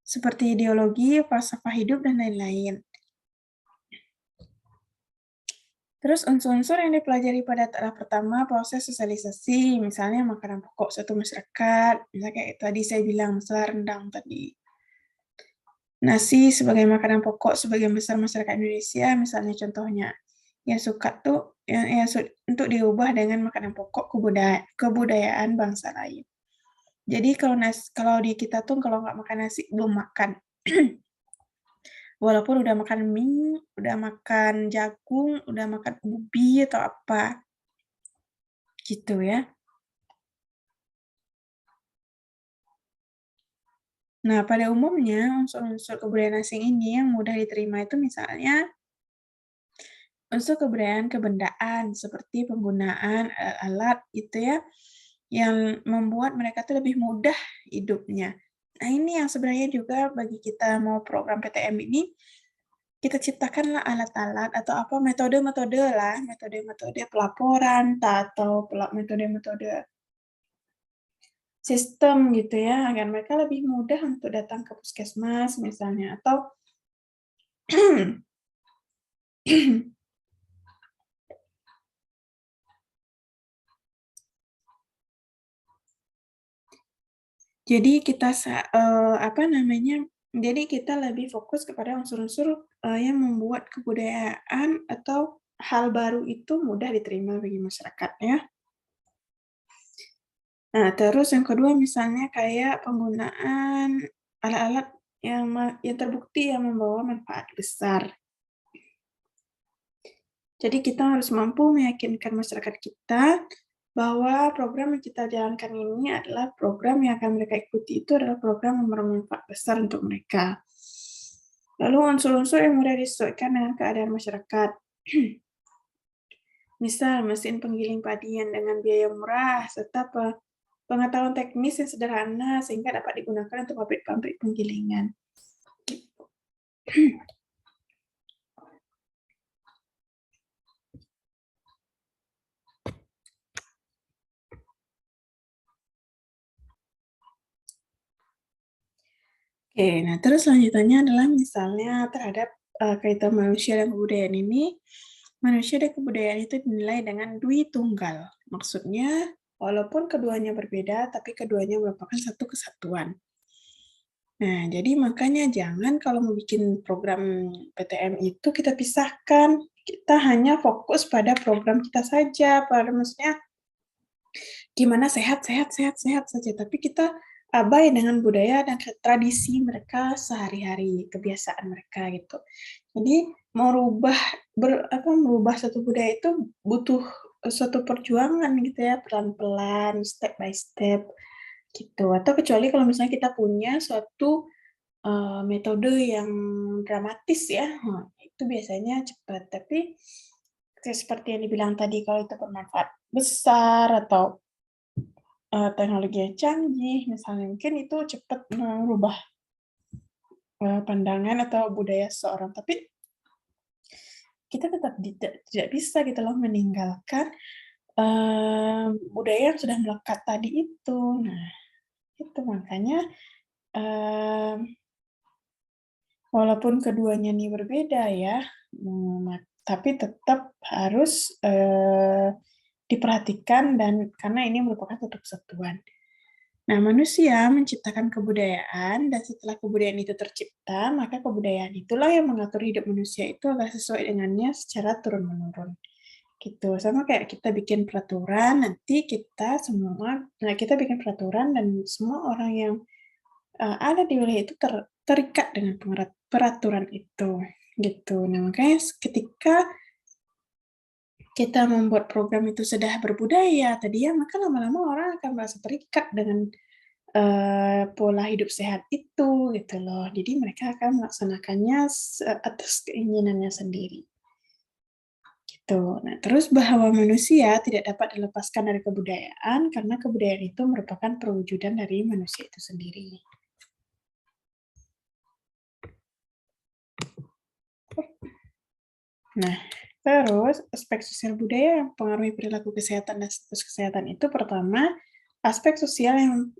Seperti ideologi, falsafah hidup, dan lain-lain. Terus unsur-unsur yang dipelajari pada tahap pertama proses sosialisasi, misalnya makanan pokok suatu masyarakat, misalnya kayak tadi saya bilang masalah rendang tadi. Nasi sebagai makanan pokok sebagian besar masyarakat Indonesia, misalnya contohnya, yang suka tuh untuk diubah dengan makanan pokok kebudayaan bangsa lain. Jadi kalau di kita tuh kalau nggak makan nasi belum makan. Walaupun udah makan mie, udah makan jagung, udah makan ubi atau apa. Gitu ya. Nah, pada umumnya unsur-unsur kebudayaan asing ini yang mudah diterima itu misalnya unsur kebudayaan kebendaan seperti penggunaan alat gitu ya, yang membuat mereka tuh lebih mudah hidupnya. Nah, ini yang sebenarnya juga bagi kita mau program PTM ini, kita ciptakanlah alat-alat atau apa metode-metode lah, metode-metode pelaporan atau metode-metode sistem gitu ya, agar mereka lebih mudah untuk datang ke puskesmas misalnya, atau Jadi kita jadi kita lebih fokus kepada unsur-unsur, yang membuat kebudayaan atau hal baru itu mudah diterima bagi masyarakat ya. Nah, terus yang kedua misalnya kayak penggunaan alat-alat yang terbukti yang membawa manfaat besar. Jadi kita harus mampu meyakinkan masyarakat kita bahwa program yang kita jalankan ini adalah program yang akan mereka ikuti itu adalah program yang bermanfaat besar untuk mereka. Lalu unsur-unsur yang mudah disesuaikan dengan keadaan masyarakat. Misal mesin penggiling padi yang dengan biaya murah serta pengetahuan teknis yang sederhana sehingga dapat digunakan untuk pabrik-pabrik penggilingan. Oke, nah terus selanjutnya adalah misalnya terhadap kaitan manusia dan kebudayaan ini, manusia dan kebudayaan itu dinilai dengan dui tunggal. Maksudnya, walaupun keduanya berbeda, tapi keduanya merupakan satu kesatuan. Nah, jadi makanya jangan kalau mau bikin program PTM itu kita pisahkan. Kita hanya fokus pada program kita saja, pada maksudnya gimana sehat sehat sehat sehat saja, tapi kita abai dengan budaya dan tradisi mereka sehari-hari, kebiasaan mereka gitu. Jadi merubah satu budaya itu butuh suatu perjuangan gitu ya, pelan-pelan, step by step gitu. Atau kecuali kalau misalnya kita punya suatu metode yang dramatis ya, itu biasanya cepat. Tapi seperti yang dibilang tadi, kalau itu bermanfaat besar atau teknologi yang canggih, misalnya mungkin itu cepat merubah pandangan atau budaya seseorang. Tapi kita tetap tidak bisa gitu loh meninggalkan budaya yang sudah melekat tadi itu. Nah, itu makanya walaupun keduanya ini berbeda ya, tapi tetap harus diperhatikan dan karena ini merupakan satu kesatuan. Nah, manusia menciptakan kebudayaan dan setelah kebudayaan itu tercipta, maka kebudayaan itulah yang mengatur hidup manusia itu agar sesuai dengannya secara turun-menurun. Gitu. Sama kayak kita bikin peraturan, nanti kita bikin peraturan dan semua orang yang ada di wilayah itu terikat dengan peraturan itu. Gitu. Nah, makanya ketika kita membuat program itu sudah berbudaya tadi ya, maka lama-lama orang akan merasa terikat dengan pola hidup sehat itu gitu loh. Jadi mereka akan melaksanakannya atas keinginannya sendiri. Gitu. Nah, terus bahwa manusia tidak dapat dilepaskan dari kebudayaan karena kebudayaan itu merupakan perwujudan dari manusia itu sendiri. Nah, terus aspek sosial budaya yang mempengaruhi perilaku kesehatan dan status kesehatan itu pertama aspek sosial yang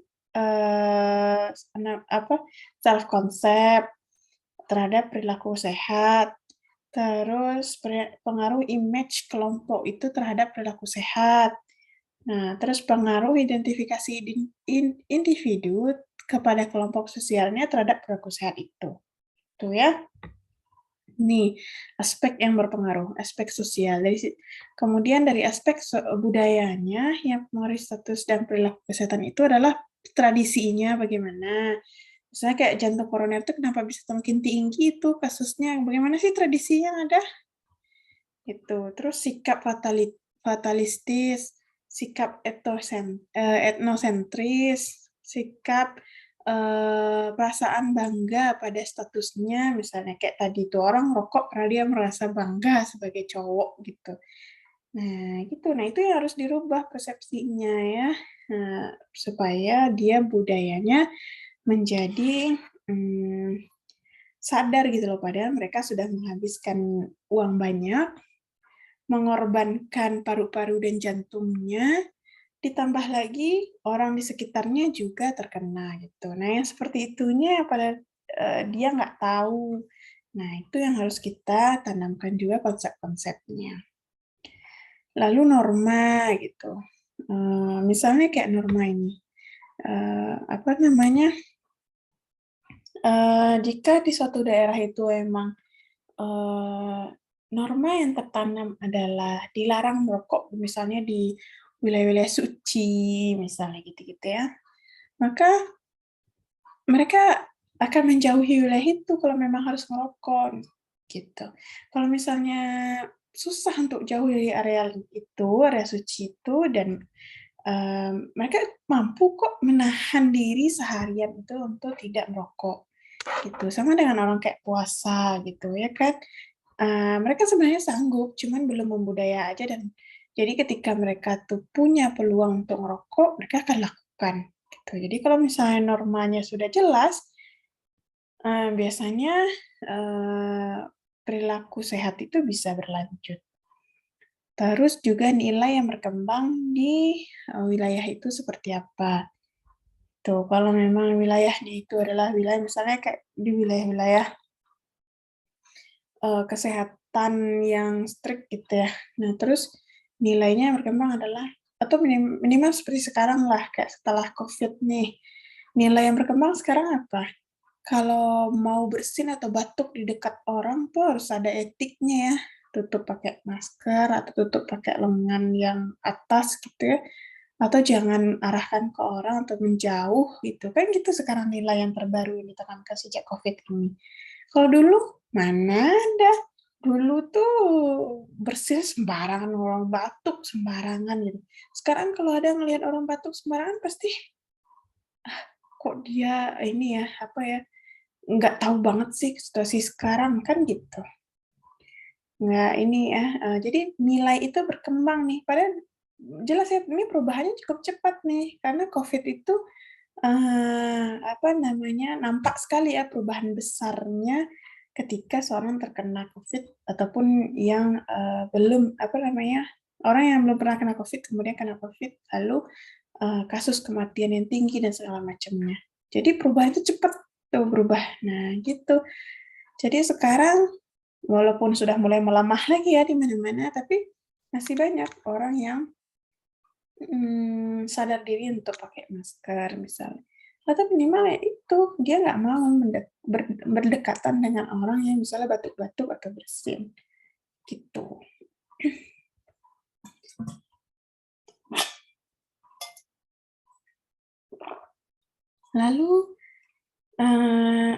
self konsep terhadap perilaku sehat, terus pengaruh image kelompok itu terhadap perilaku sehat. Nah, terus pengaruh identifikasi individu kepada kelompok sosialnya terhadap perilaku sehat itu. Tuh ya. Nih, aspek yang berpengaruh, aspek sosial. Kemudian dari aspek budayanya yang mempengaruhi status dan perilaku kesehatan itu adalah tradisinya bagaimana. Misalnya kayak jantung koroner itu kenapa bisa semakin tinggi itu kasusnya, bagaimana sih tradisi yang ada? Gitu. Terus sikap fatalistis, sikap etnosentris, sikap perasaan bangga pada statusnya, misalnya kayak tadi tuh orang rokok karena dia merasa bangga sebagai cowok gitu. Nah, gitu. Nah, itu yang harus dirubah persepsinya ya, supaya dia budayanya menjadi sadar gitu loh, padahal mereka sudah menghabiskan uang banyak, mengorbankan paru-paru dan jantungnya, ditambah lagi orang di sekitarnya juga terkena gitu. Nah, yang seperti itunya pada dia nggak tahu. Nah, itu yang harus kita tanamkan juga konsep-konsepnya. Lalu norma gitu. Misalnya kayak norma ini. apa namanya, jika di suatu daerah itu emang, norma yang tertanam adalah dilarang merokok, misalnya di wilayah-wilayah suci, misalnya gitu-gitu ya, maka mereka akan menjauhi wilayah itu kalau memang harus merokok, gitu. Kalau misalnya susah untuk jauh dari area itu, area suci itu, dan, mereka mampu kok menahan diri seharian itu untuk tidak merokok, gitu. Sama dengan orang kayak puasa gitu ya kan, mereka sebenarnya sanggup, cuman belum membudaya aja, dan jadi ketika mereka tuh punya peluang untuk ngerokok, mereka akan lakukan, gitu. Jadi kalau misalnya normanya sudah jelas, biasanya, eee, perilaku sehat itu bisa berlanjut. Terus juga nilai yang berkembang di, wilayah itu seperti apa. Tuh, kalau memang wilayahnya itu adalah wilayah misalnya kayak di wilayah-wilayah, kesehatan yang strict gitu ya. Nah, terus nilainya yang berkembang adalah atau minimal seperti sekarang lah, kayak setelah Covid nih, nilai yang berkembang sekarang apa? Kalau mau bersin atau batuk di dekat orang tuh harus ada etiknya ya, tutup pakai masker atau tutup pakai lengan yang atas gitu ya, atau jangan arahkan ke orang atau menjauh gitu, kan gitu sekarang nilai yang terbaru yang ditanamkan sejak Covid ini. Kalau dulu, mana ada, dulu tuh bersin sembarangan, orang batuk sembarangan gitu. Sekarang kalau ada ngelihat orang batuk sembarangan pasti, "Kok dia ini ya, apa ya, nggak tahu banget sih situasi sekarang," kan gitu. Nggak ini ya, jadi nilai itu berkembang nih, padahal jelas ya ini perubahannya cukup cepat nih, karena Covid itu, apa namanya, nampak sekali ya perubahan besarnya ketika seorang terkena Covid ataupun yang, belum, apa namanya, orang yang belum pernah kena Covid kemudian kena Covid, lalu, kasus kematian yang tinggi dan segala macamnya. Jadi perubahan itu cepat tuh berubah. Nah gitu. Jadi sekarang walaupun sudah mulai melemah lagi ya di mana-mana, tapi masih banyak orang yang, sadar diri untuk pakai masker misalnya. Atau minimal ya itu, dia nggak mau berdekatan dengan orang yang misalnya batuk-batuk atau bersin, gitu. Lalu,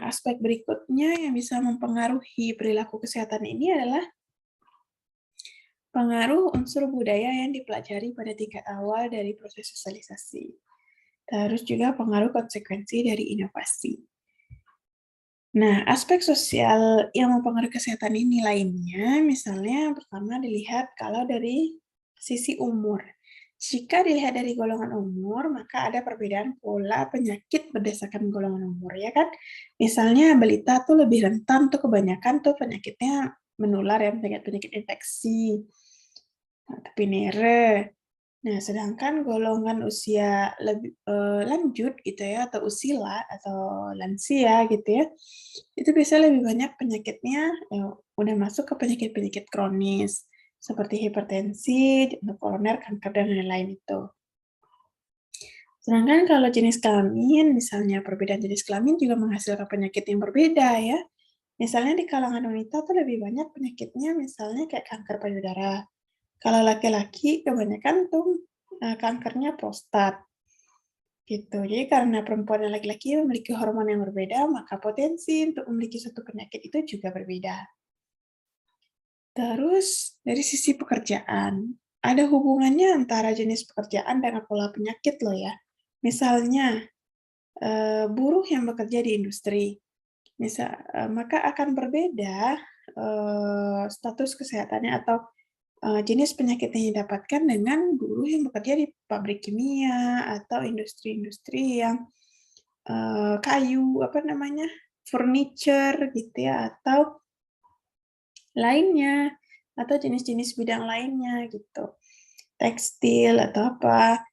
aspek berikutnya yang bisa mempengaruhi perilaku kesehatan ini adalah pengaruh unsur budaya yang dipelajari pada tingkat awal dari proses sosialisasi. Terus juga pengaruh konsekuensi dari inovasi. Nah, aspek sosial yang mempengaruhi kesehatan ini lainnya, misalnya pertama dilihat kalau dari sisi umur. Jika dilihat dari golongan umur, maka ada perbedaan pola penyakit berdasarkan golongan umur, ya kan? Misalnya balita tuh lebih rentan tuh kebanyakan tuh penyakitnya menular ya, penyakit-penyakit infeksi, tapi nere. Nah, sedangkan golongan usia lebih, lanjut gitu ya, atau usila atau lansia gitu ya, itu biasanya lebih banyak penyakitnya, udah masuk ke penyakit-penyakit kronis, seperti hipertensi, jantung koroner, kanker, dan lain-lain itu. Sedangkan kalau jenis kelamin, misalnya perbedaan jenis kelamin juga menghasilkan penyakit yang berbeda ya. Misalnya di kalangan wanita tuh lebih banyak penyakitnya misalnya kayak kanker payudara. Kalau laki-laki kebanyakan tuh, kankernya prostat, gitu. Jadi karena perempuan dan laki-laki memiliki hormon yang berbeda, maka potensi untuk memiliki suatu penyakit itu juga berbeda. Terus dari sisi pekerjaan, ada hubungannya antara jenis pekerjaan dengan pola penyakit loh ya. Misalnya, buruh yang bekerja di industri, maka akan berbeda, status kesehatannya atau jenis penyakit yang didapatkan dengan buruh yang bekerja di pabrik kimia atau industri-industri yang, kayu, apa namanya, furniture gitu ya, atau lainnya, atau jenis-jenis bidang lainnya gitu, tekstil atau apa.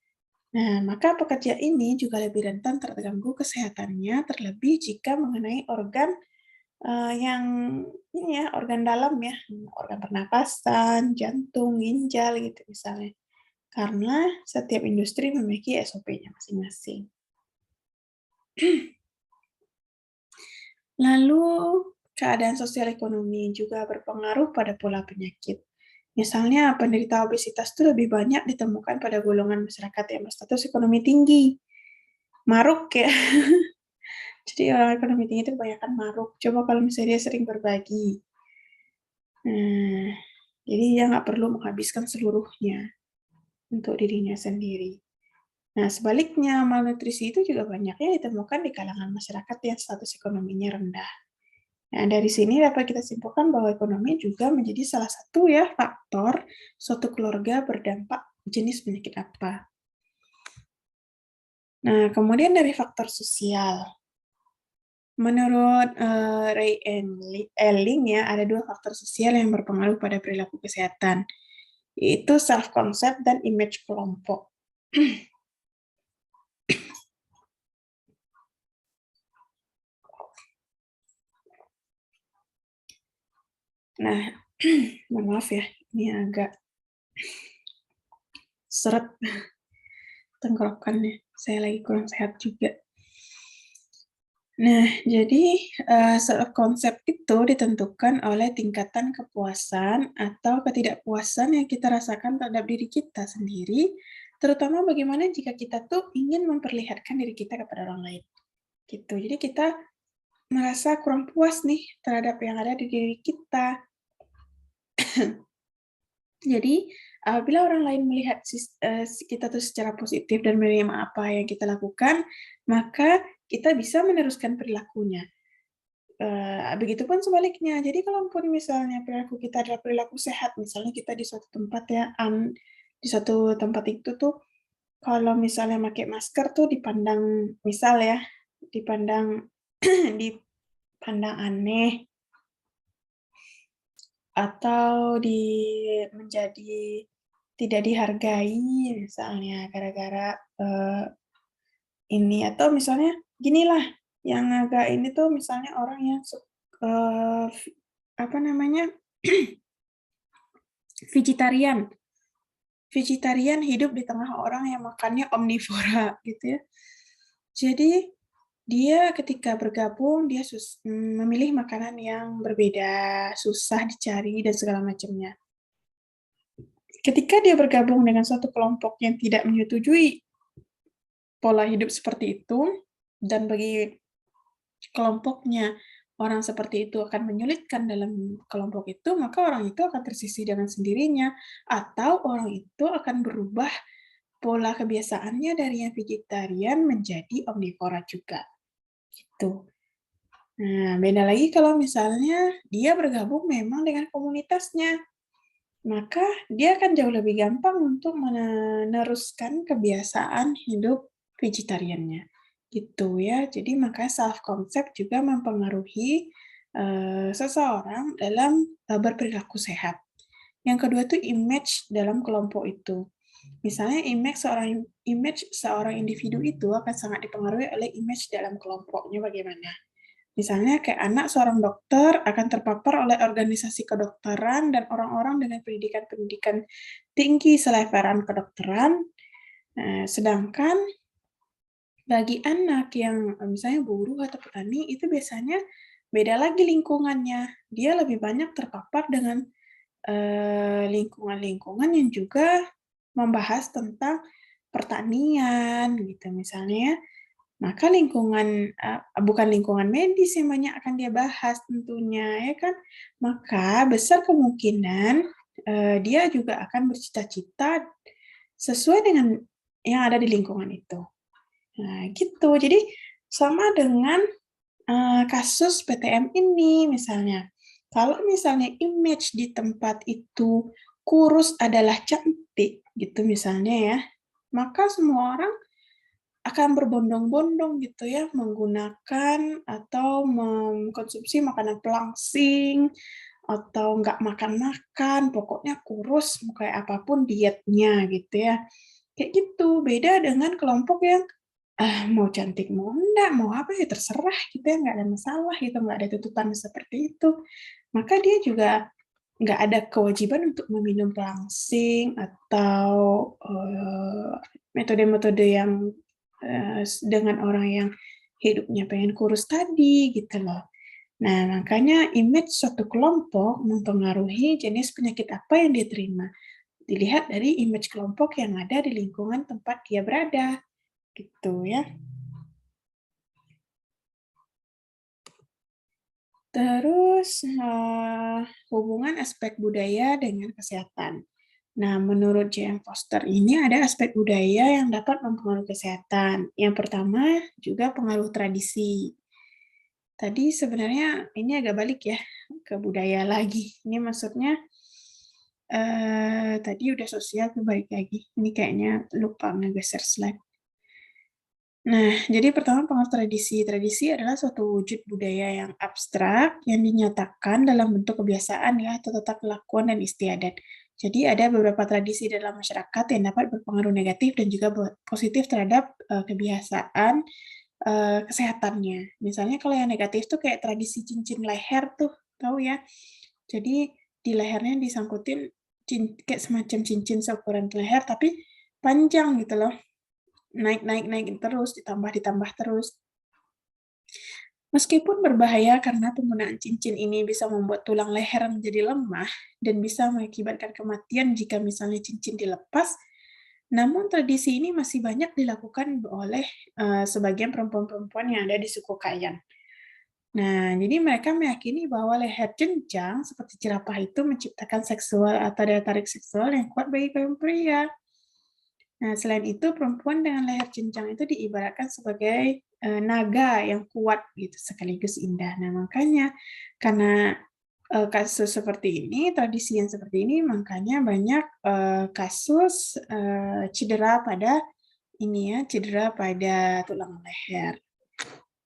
Nah, maka pekerja ini juga lebih rentan terganggu kesehatannya, terlebih jika mengenai organ, yang ini ya, organ dalam ya, organ pernapasan, jantung, ginjal gitu misalnya. Karena setiap industri memiliki SOP-nya masing-masing. Lalu, keadaan sosial ekonomi juga berpengaruh pada pola penyakit. Misalnya, penderita obesitas itu lebih banyak ditemukan pada golongan masyarakat yang berstatus ekonomi tinggi. Maruk ya. Jadi orang ekonomi tinggi itu kebanyakan maruk. Coba kalau misalnya dia sering berbagi. Nah, jadi dia nggak perlu menghabiskan seluruhnya untuk dirinya sendiri. Nah, sebaliknya, malnutrisi itu juga banyaknya ditemukan di kalangan masyarakat yang status ekonominya rendah. Nah, dari sini dapat kita simpulkan bahwa ekonomi juga menjadi salah satu ya faktor suatu keluarga berdampak jenis penyakit apa. Nah, kemudian dari faktor sosial. Menurut Ray Elling ya, ada 2 faktor sosial yang berpengaruh pada perilaku kesehatan, yaitu self-concept dan image kelompok. Nah, mohon maaf ya, ini agak seret tenggorokannya. Saya lagi kurang sehat juga. Nah, jadi self-concept itu ditentukan oleh tingkatan kepuasan atau ketidakpuasan yang kita rasakan terhadap diri kita sendiri, terutama bagaimana jika kita tuh ingin memperlihatkan diri kita kepada orang lain. Gitu. Jadi kita merasa kurang puas nih terhadap yang ada di diri kita. Jadi, apabila orang lain melihat kita tuh secara positif dan menerima apa yang kita lakukan, maka kita bisa meneruskan perilakunya. Begitupun sebaliknya. Jadi kalaupun misalnya perilaku kita adalah perilaku sehat, misalnya kita di suatu tempat ya, di suatu tempat itu tuh kalau misalnya pakai masker tuh dipandang misal ya, dipandang dipandang aneh atau menjadi tidak dihargai misalnya gara-gara, ini atau misalnya ginilah, yang agak ini tuh misalnya orang yang apa namanya, vegetarian. Vegetarian hidup di tengah orang yang makannya omnivora gitu ya. Jadi dia ketika bergabung dia memilih makanan yang berbeda, susah dicari dan segala macamnya. Ketika dia bergabung dengan suatu kelompok yang tidak menyetujui pola hidup seperti itu, dan bagi kelompoknya orang seperti itu akan menyulitkan dalam kelompok itu, maka orang itu akan tersisih dengan sendirinya, atau orang itu akan berubah pola kebiasaannya dari yang vegetarian menjadi omnivora juga, gitu. Nah, beda lagi kalau misalnya dia bergabung memang dengan komunitasnya, maka dia akan jauh lebih gampang untuk meneruskan kebiasaan hidup vegetariannya, gitu ya. Jadi makanya self concept juga mempengaruhi seseorang dalam berperilaku sehat. Yang kedua itu image dalam kelompok itu. Misalnya image seorang individu itu akan sangat dipengaruhi oleh image dalam kelompoknya bagaimana. Misalnya kayak anak seorang dokter akan terpapar oleh organisasi kedokteran dan orang-orang dengan pendidikan-pendidikan tinggi seleveran kedokteran, sedangkan bagi anak yang misalnya buruh atau petani itu biasanya beda lagi lingkungannya. Dia lebih banyak terpapar dengan lingkungan-lingkungan yang juga membahas tentang pertanian gitu misalnya ya. Maka bukan lingkungan medis yang banyak akan dia bahas tentunya, ya kan. Maka besar kemungkinan, dia juga akan bercita-cita sesuai dengan yang ada di lingkungan itu. Nah, gitu. Jadi sama dengan, kasus PTM ini misalnya. Kalau misalnya image di tempat itu kurus adalah cantik gitu misalnya ya, maka semua orang akan berbondong-bondong gitu ya, menggunakan atau mengkonsumsi makanan pelangsing, atau nggak makan-makan, pokoknya kurus, mau kayak apapun dietnya gitu ya. Kayak gitu, beda dengan kelompok yang, mau cantik mau enggak, mau apa ya terserah gitu ya, nggak ada masalah gitu, nggak ada tuntutan seperti itu. Maka dia juga nggak ada kewajiban untuk meminum pelangsing atau, metode-metode yang dengan orang yang hidupnya pengen kurus tadi, gitu loh. Nah, makanya image suatu kelompok mempengaruhi jenis penyakit apa yang dia terima. Dilihat dari image kelompok yang ada di lingkungan tempat dia berada, gitu ya. Terus, hubungan aspek budaya dengan kesehatan. Nah, menurut J.M. Foster ini ada aspek budaya yang dapat mempengaruhi kesehatan. Yang pertama juga pengaruh tradisi. Tadi sebenarnya ini agak balik ya, ke budaya lagi. Ini maksudnya, tadi udah sosial ke balik lagi. Ini kayaknya lupa ngegeser slide. Nah, jadi pertama pengaruh tradisi. Tradisi adalah suatu wujud budaya yang abstrak yang dinyatakan dalam bentuk kebiasaan ya, atau tata kelakuan dan istiadat. Jadi ada beberapa tradisi dalam masyarakat yang dapat berpengaruh negatif dan juga positif terhadap kebiasaan kesehatannya. Misalnya kalau yang negatif tuh kayak tradisi cincin leher tuh, tahu ya? Jadi di lehernya disangkutin kayak semacam cincin seukuran leher tapi panjang gitu loh. Naik terus, ditambah terus. Meskipun berbahaya karena penggunaan cincin ini bisa membuat tulang leher menjadi lemah dan bisa mengakibatkan kematian jika misalnya cincin dilepas, namun tradisi ini masih banyak dilakukan oleh sebagian perempuan-perempuan yang ada di suku Kayan. Nah, jadi mereka meyakini bahwa leher jenjang seperti jerapah itu menciptakan seksual atau daya tarik seksual yang kuat bagi kaum pria. Nah, selain itu perempuan dengan leher jenjang itu diibaratkan sebagai naga yang kuat gitu sekaligus indah. Nah, makanya karena kasus seperti ini, tradisi yang seperti ini, makanya banyak kasus cedera pada ini ya, cedera pada tulang leher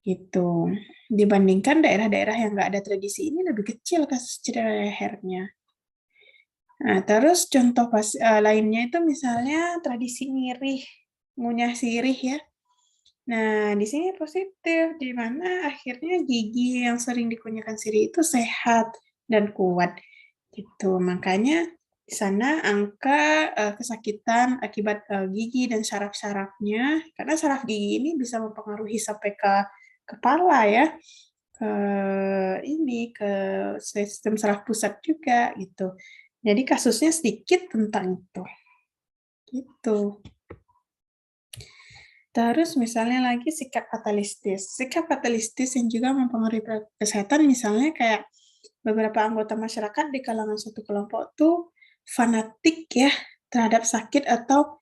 gitu. Dibandingkan daerah-daerah yang nggak ada tradisi ini lebih kecil kasus cedera lehernya. Nah, terus contoh lainnya itu misalnya tradisi nyirih, ngunyah sirih ya. Nah, di sini positif, di mana akhirnya gigi yang sering dikunyahkan sirih itu sehat dan kuat. Gitu. Makanya di sana angka kesakitan akibat gigi dan saraf-sarafnya, karena saraf gigi ini bisa mempengaruhi sampai ke kepala ya, ke ke sistem saraf pusat juga gitu. Jadi kasusnya sedikit tentang itu. Gitu. Terus misalnya lagi sikap fatalistis. Sikap fatalistis yang juga mempengaruhi kesehatan misalnya kayak beberapa anggota masyarakat di kalangan suatu kelompok tuh fanatik ya terhadap sakit atau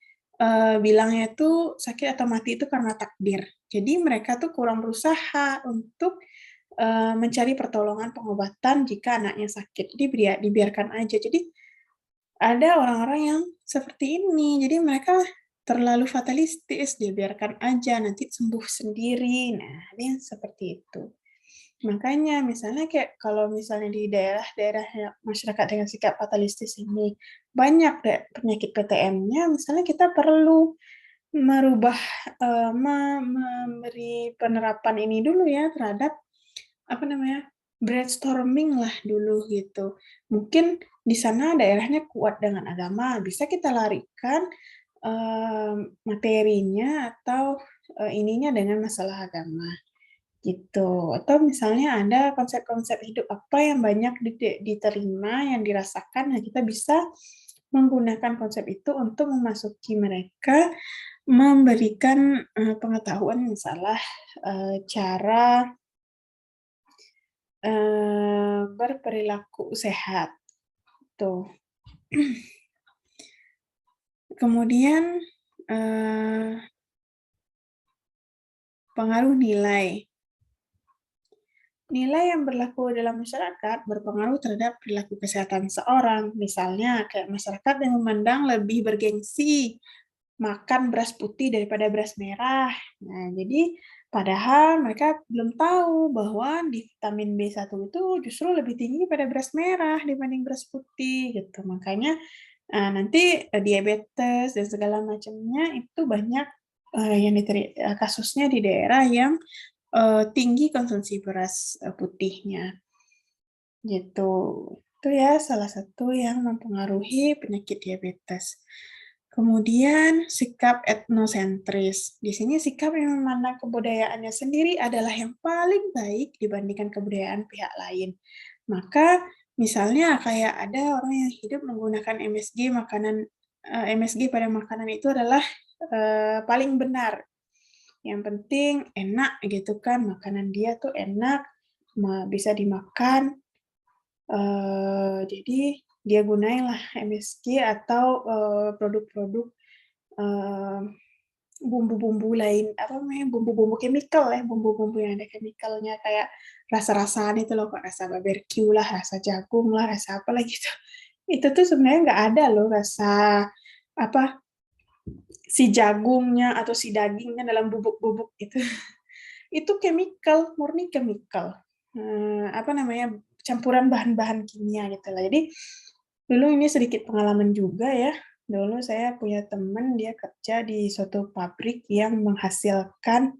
bilangnya itu sakit atau mati itu karena takdir. Jadi mereka tuh kurang berusaha untuk mencari pertolongan pengobatan jika anaknya sakit. Jadi dibiarkan aja. Jadi ada orang-orang yang seperti ini, jadi mereka terlalu fatalistis, dibiarkan aja nanti sembuh sendiri. Nah, ada yang seperti itu. Makanya misalnya kayak kalau misalnya di daerah-daerah masyarakat dengan sikap fatalistis ini banyak deh penyakit PTM-nya, misalnya kita perlu merubah memberi penerapan ini dulu ya terhadap apa namanya, brainstorming lah dulu gitu. Mungkin di sana daerahnya kuat dengan agama, bisa kita larikan, materinya atau, ininya dengan masalah agama, gitu. Atau misalnya ada konsep-konsep hidup apa yang banyak diterima, yang dirasakan, nah kita bisa menggunakan konsep itu untuk memasuki mereka, memberikan, pengetahuan masalah, cara berperilaku sehat, tuh. Kemudian, pengaruh nilai. Nilai yang berlaku dalam masyarakat berpengaruh terhadap perilaku kesehatan seorang. Misalnya, kayak masyarakat yang memandang lebih bergengsi makan beras putih daripada beras merah. Nah, jadi padahal mereka belum tahu bahwa di vitamin B1 itu justru lebih tinggi pada beras merah dibanding beras putih gitu. Makanya nanti diabetes dan segala macamnya itu banyak yang kasusnya di daerah yang tinggi konsumsi beras putihnya. Gitu. Itu ya salah satu yang mempengaruhi penyakit diabetes. Kemudian sikap etnosentris. Di sini sikap yang memandang kebudayaannya sendiri adalah yang paling baik dibandingkan kebudayaan pihak lain. Maka misalnya kayak ada orang yang hidup menggunakan MSG pada makanan itu adalah paling benar. Yang penting enak gitu kan, makanan dia tuh enak, bisa dimakan. Jadi dia gunain lah MSG atau produk-produk bumbu-bumbu lain, apa namanya, bumbu-bumbu chemical ya, bumbu-bumbu yang ada chemical-nya kayak rasa-rasaan itu loh, Kak, rasa barbeque lah, rasa jagung lah, rasa apalah gitu. Itu tuh sebenarnya nggak ada loh rasa apa, si jagungnya atau si dagingnya dalam bubuk-bubuk itu. Itu chemical, murni chemical. Apa namanya, campuran bahan-bahan kimia gitu lah. Jadi dulu ini sedikit pengalaman juga ya. Dulu saya punya teman, dia kerja di suatu pabrik yang menghasilkan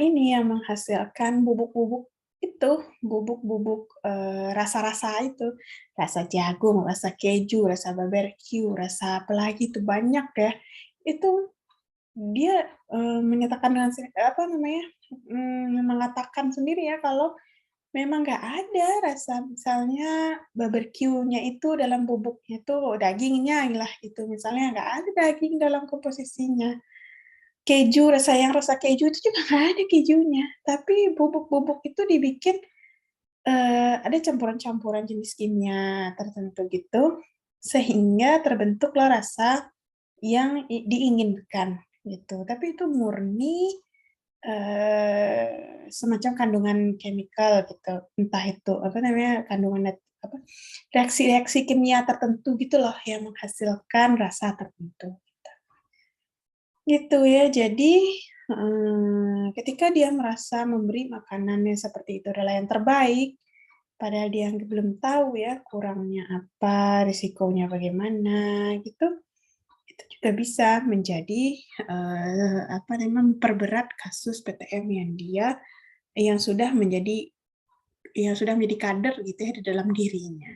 yang menghasilkan bubuk-bubuk itu, bubuk-bubuk rasa-rasa itu, rasa jagung, rasa keju, rasa barbeque, rasa apalagi itu banyak ya. Itu dia menyatakan dengan apa namanya, mengatakan sendiri ya kalau memang nggak ada rasa misalnya barbeque-nya itu dalam bubuknya itu dagingnya lah gitu, misalnya nggak ada daging dalam komposisinya. Keju, rasa keju itu juga nggak ada kejunya, tapi bubuk-bubuk itu dibikin, ada campuran-campuran jenis kimia tertentu gitu, sehingga terbentuklah rasa yang diinginkan gitu. Tapi itu murni semacam kandungan chemical gitu, entah itu apa namanya, kandungan apa, reaksi-reaksi kimia tertentu gitu loh yang menghasilkan rasa tertentu, gitu. Gitu ya, jadi, ketika dia merasa memberi makanannya seperti itu adalah yang terbaik, padahal dia belum tahu ya kurangnya apa, risikonya bagaimana gitu, itu juga bisa menjadi, apa namanya, memperberat kasus PTM yang sudah menjadi kader gitu ya di dalam dirinya,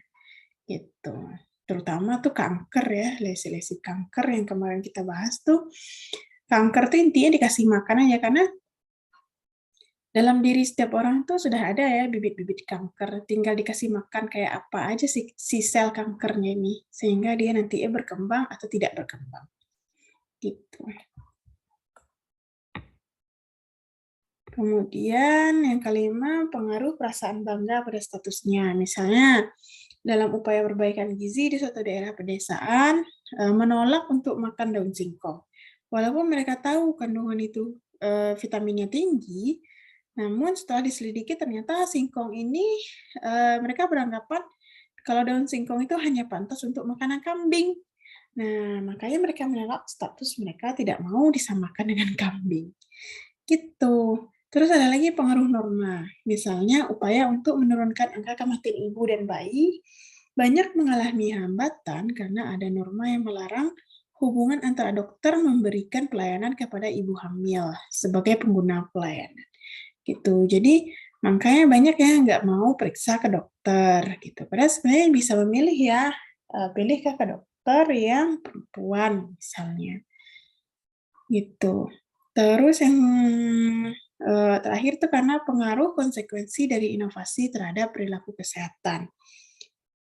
gitu. Terutama tuh kanker ya, lesi-lesi kanker yang kemarin kita bahas tuh, kanker tuh intinya dikasih makan aja, karena dalam diri setiap orang tuh sudah ada ya bibit-bibit kanker, tinggal dikasih makan kayak apa aja si sel kankernya ini, sehingga dia nantinya berkembang atau tidak berkembang, gitu. Kemudian yang kelima, pengaruh perasaan bangga pada statusnya. Misalnya, dalam upaya perbaikan gizi di suatu daerah pedesaan, menolak untuk makan daun singkong. Walaupun mereka tahu kandungan itu vitaminnya tinggi, namun setelah diselidiki ternyata singkong ini mereka beranggapan kalau daun singkong itu hanya pantas untuk makanan kambing. Nah, makanya mereka menolak status mereka tidak mau disamakan dengan kambing. Gitu. Terus ada lagi pengaruh norma. Misalnya upaya untuk menurunkan angka kematian ibu dan bayi banyak mengalami hambatan karena ada norma yang melarang hubungan antara dokter memberikan pelayanan kepada ibu hamil sebagai pengguna pelayanan. Gitu. Jadi makanya banyak yang nggak mau periksa ke dokter gitu. Padahal sebenarnya bisa memilih ya, pilih ke dokter yang perempuan misalnya. Gitu. Terus yang terakhir tuh karena pengaruh konsekuensi dari inovasi terhadap perilaku kesehatan.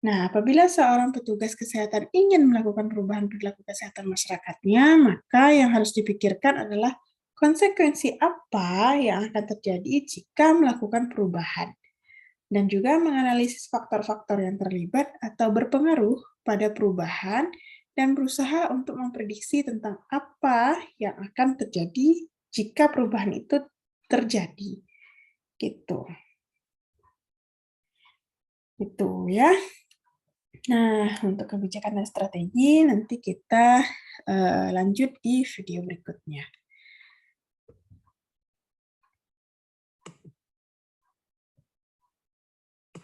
Nah, apabila seorang petugas kesehatan ingin melakukan perubahan perilaku kesehatan masyarakatnya, maka yang harus dipikirkan adalah konsekuensi apa yang akan terjadi jika melakukan perubahan, dan juga menganalisis faktor-faktor yang terlibat atau berpengaruh pada perubahan dan berusaha untuk memprediksi tentang apa yang akan terjadi jika perubahan itu terjadi. Gitu. Gitu ya. Nah, untuk kebijakan dan strategi nanti kita lanjut di video berikutnya.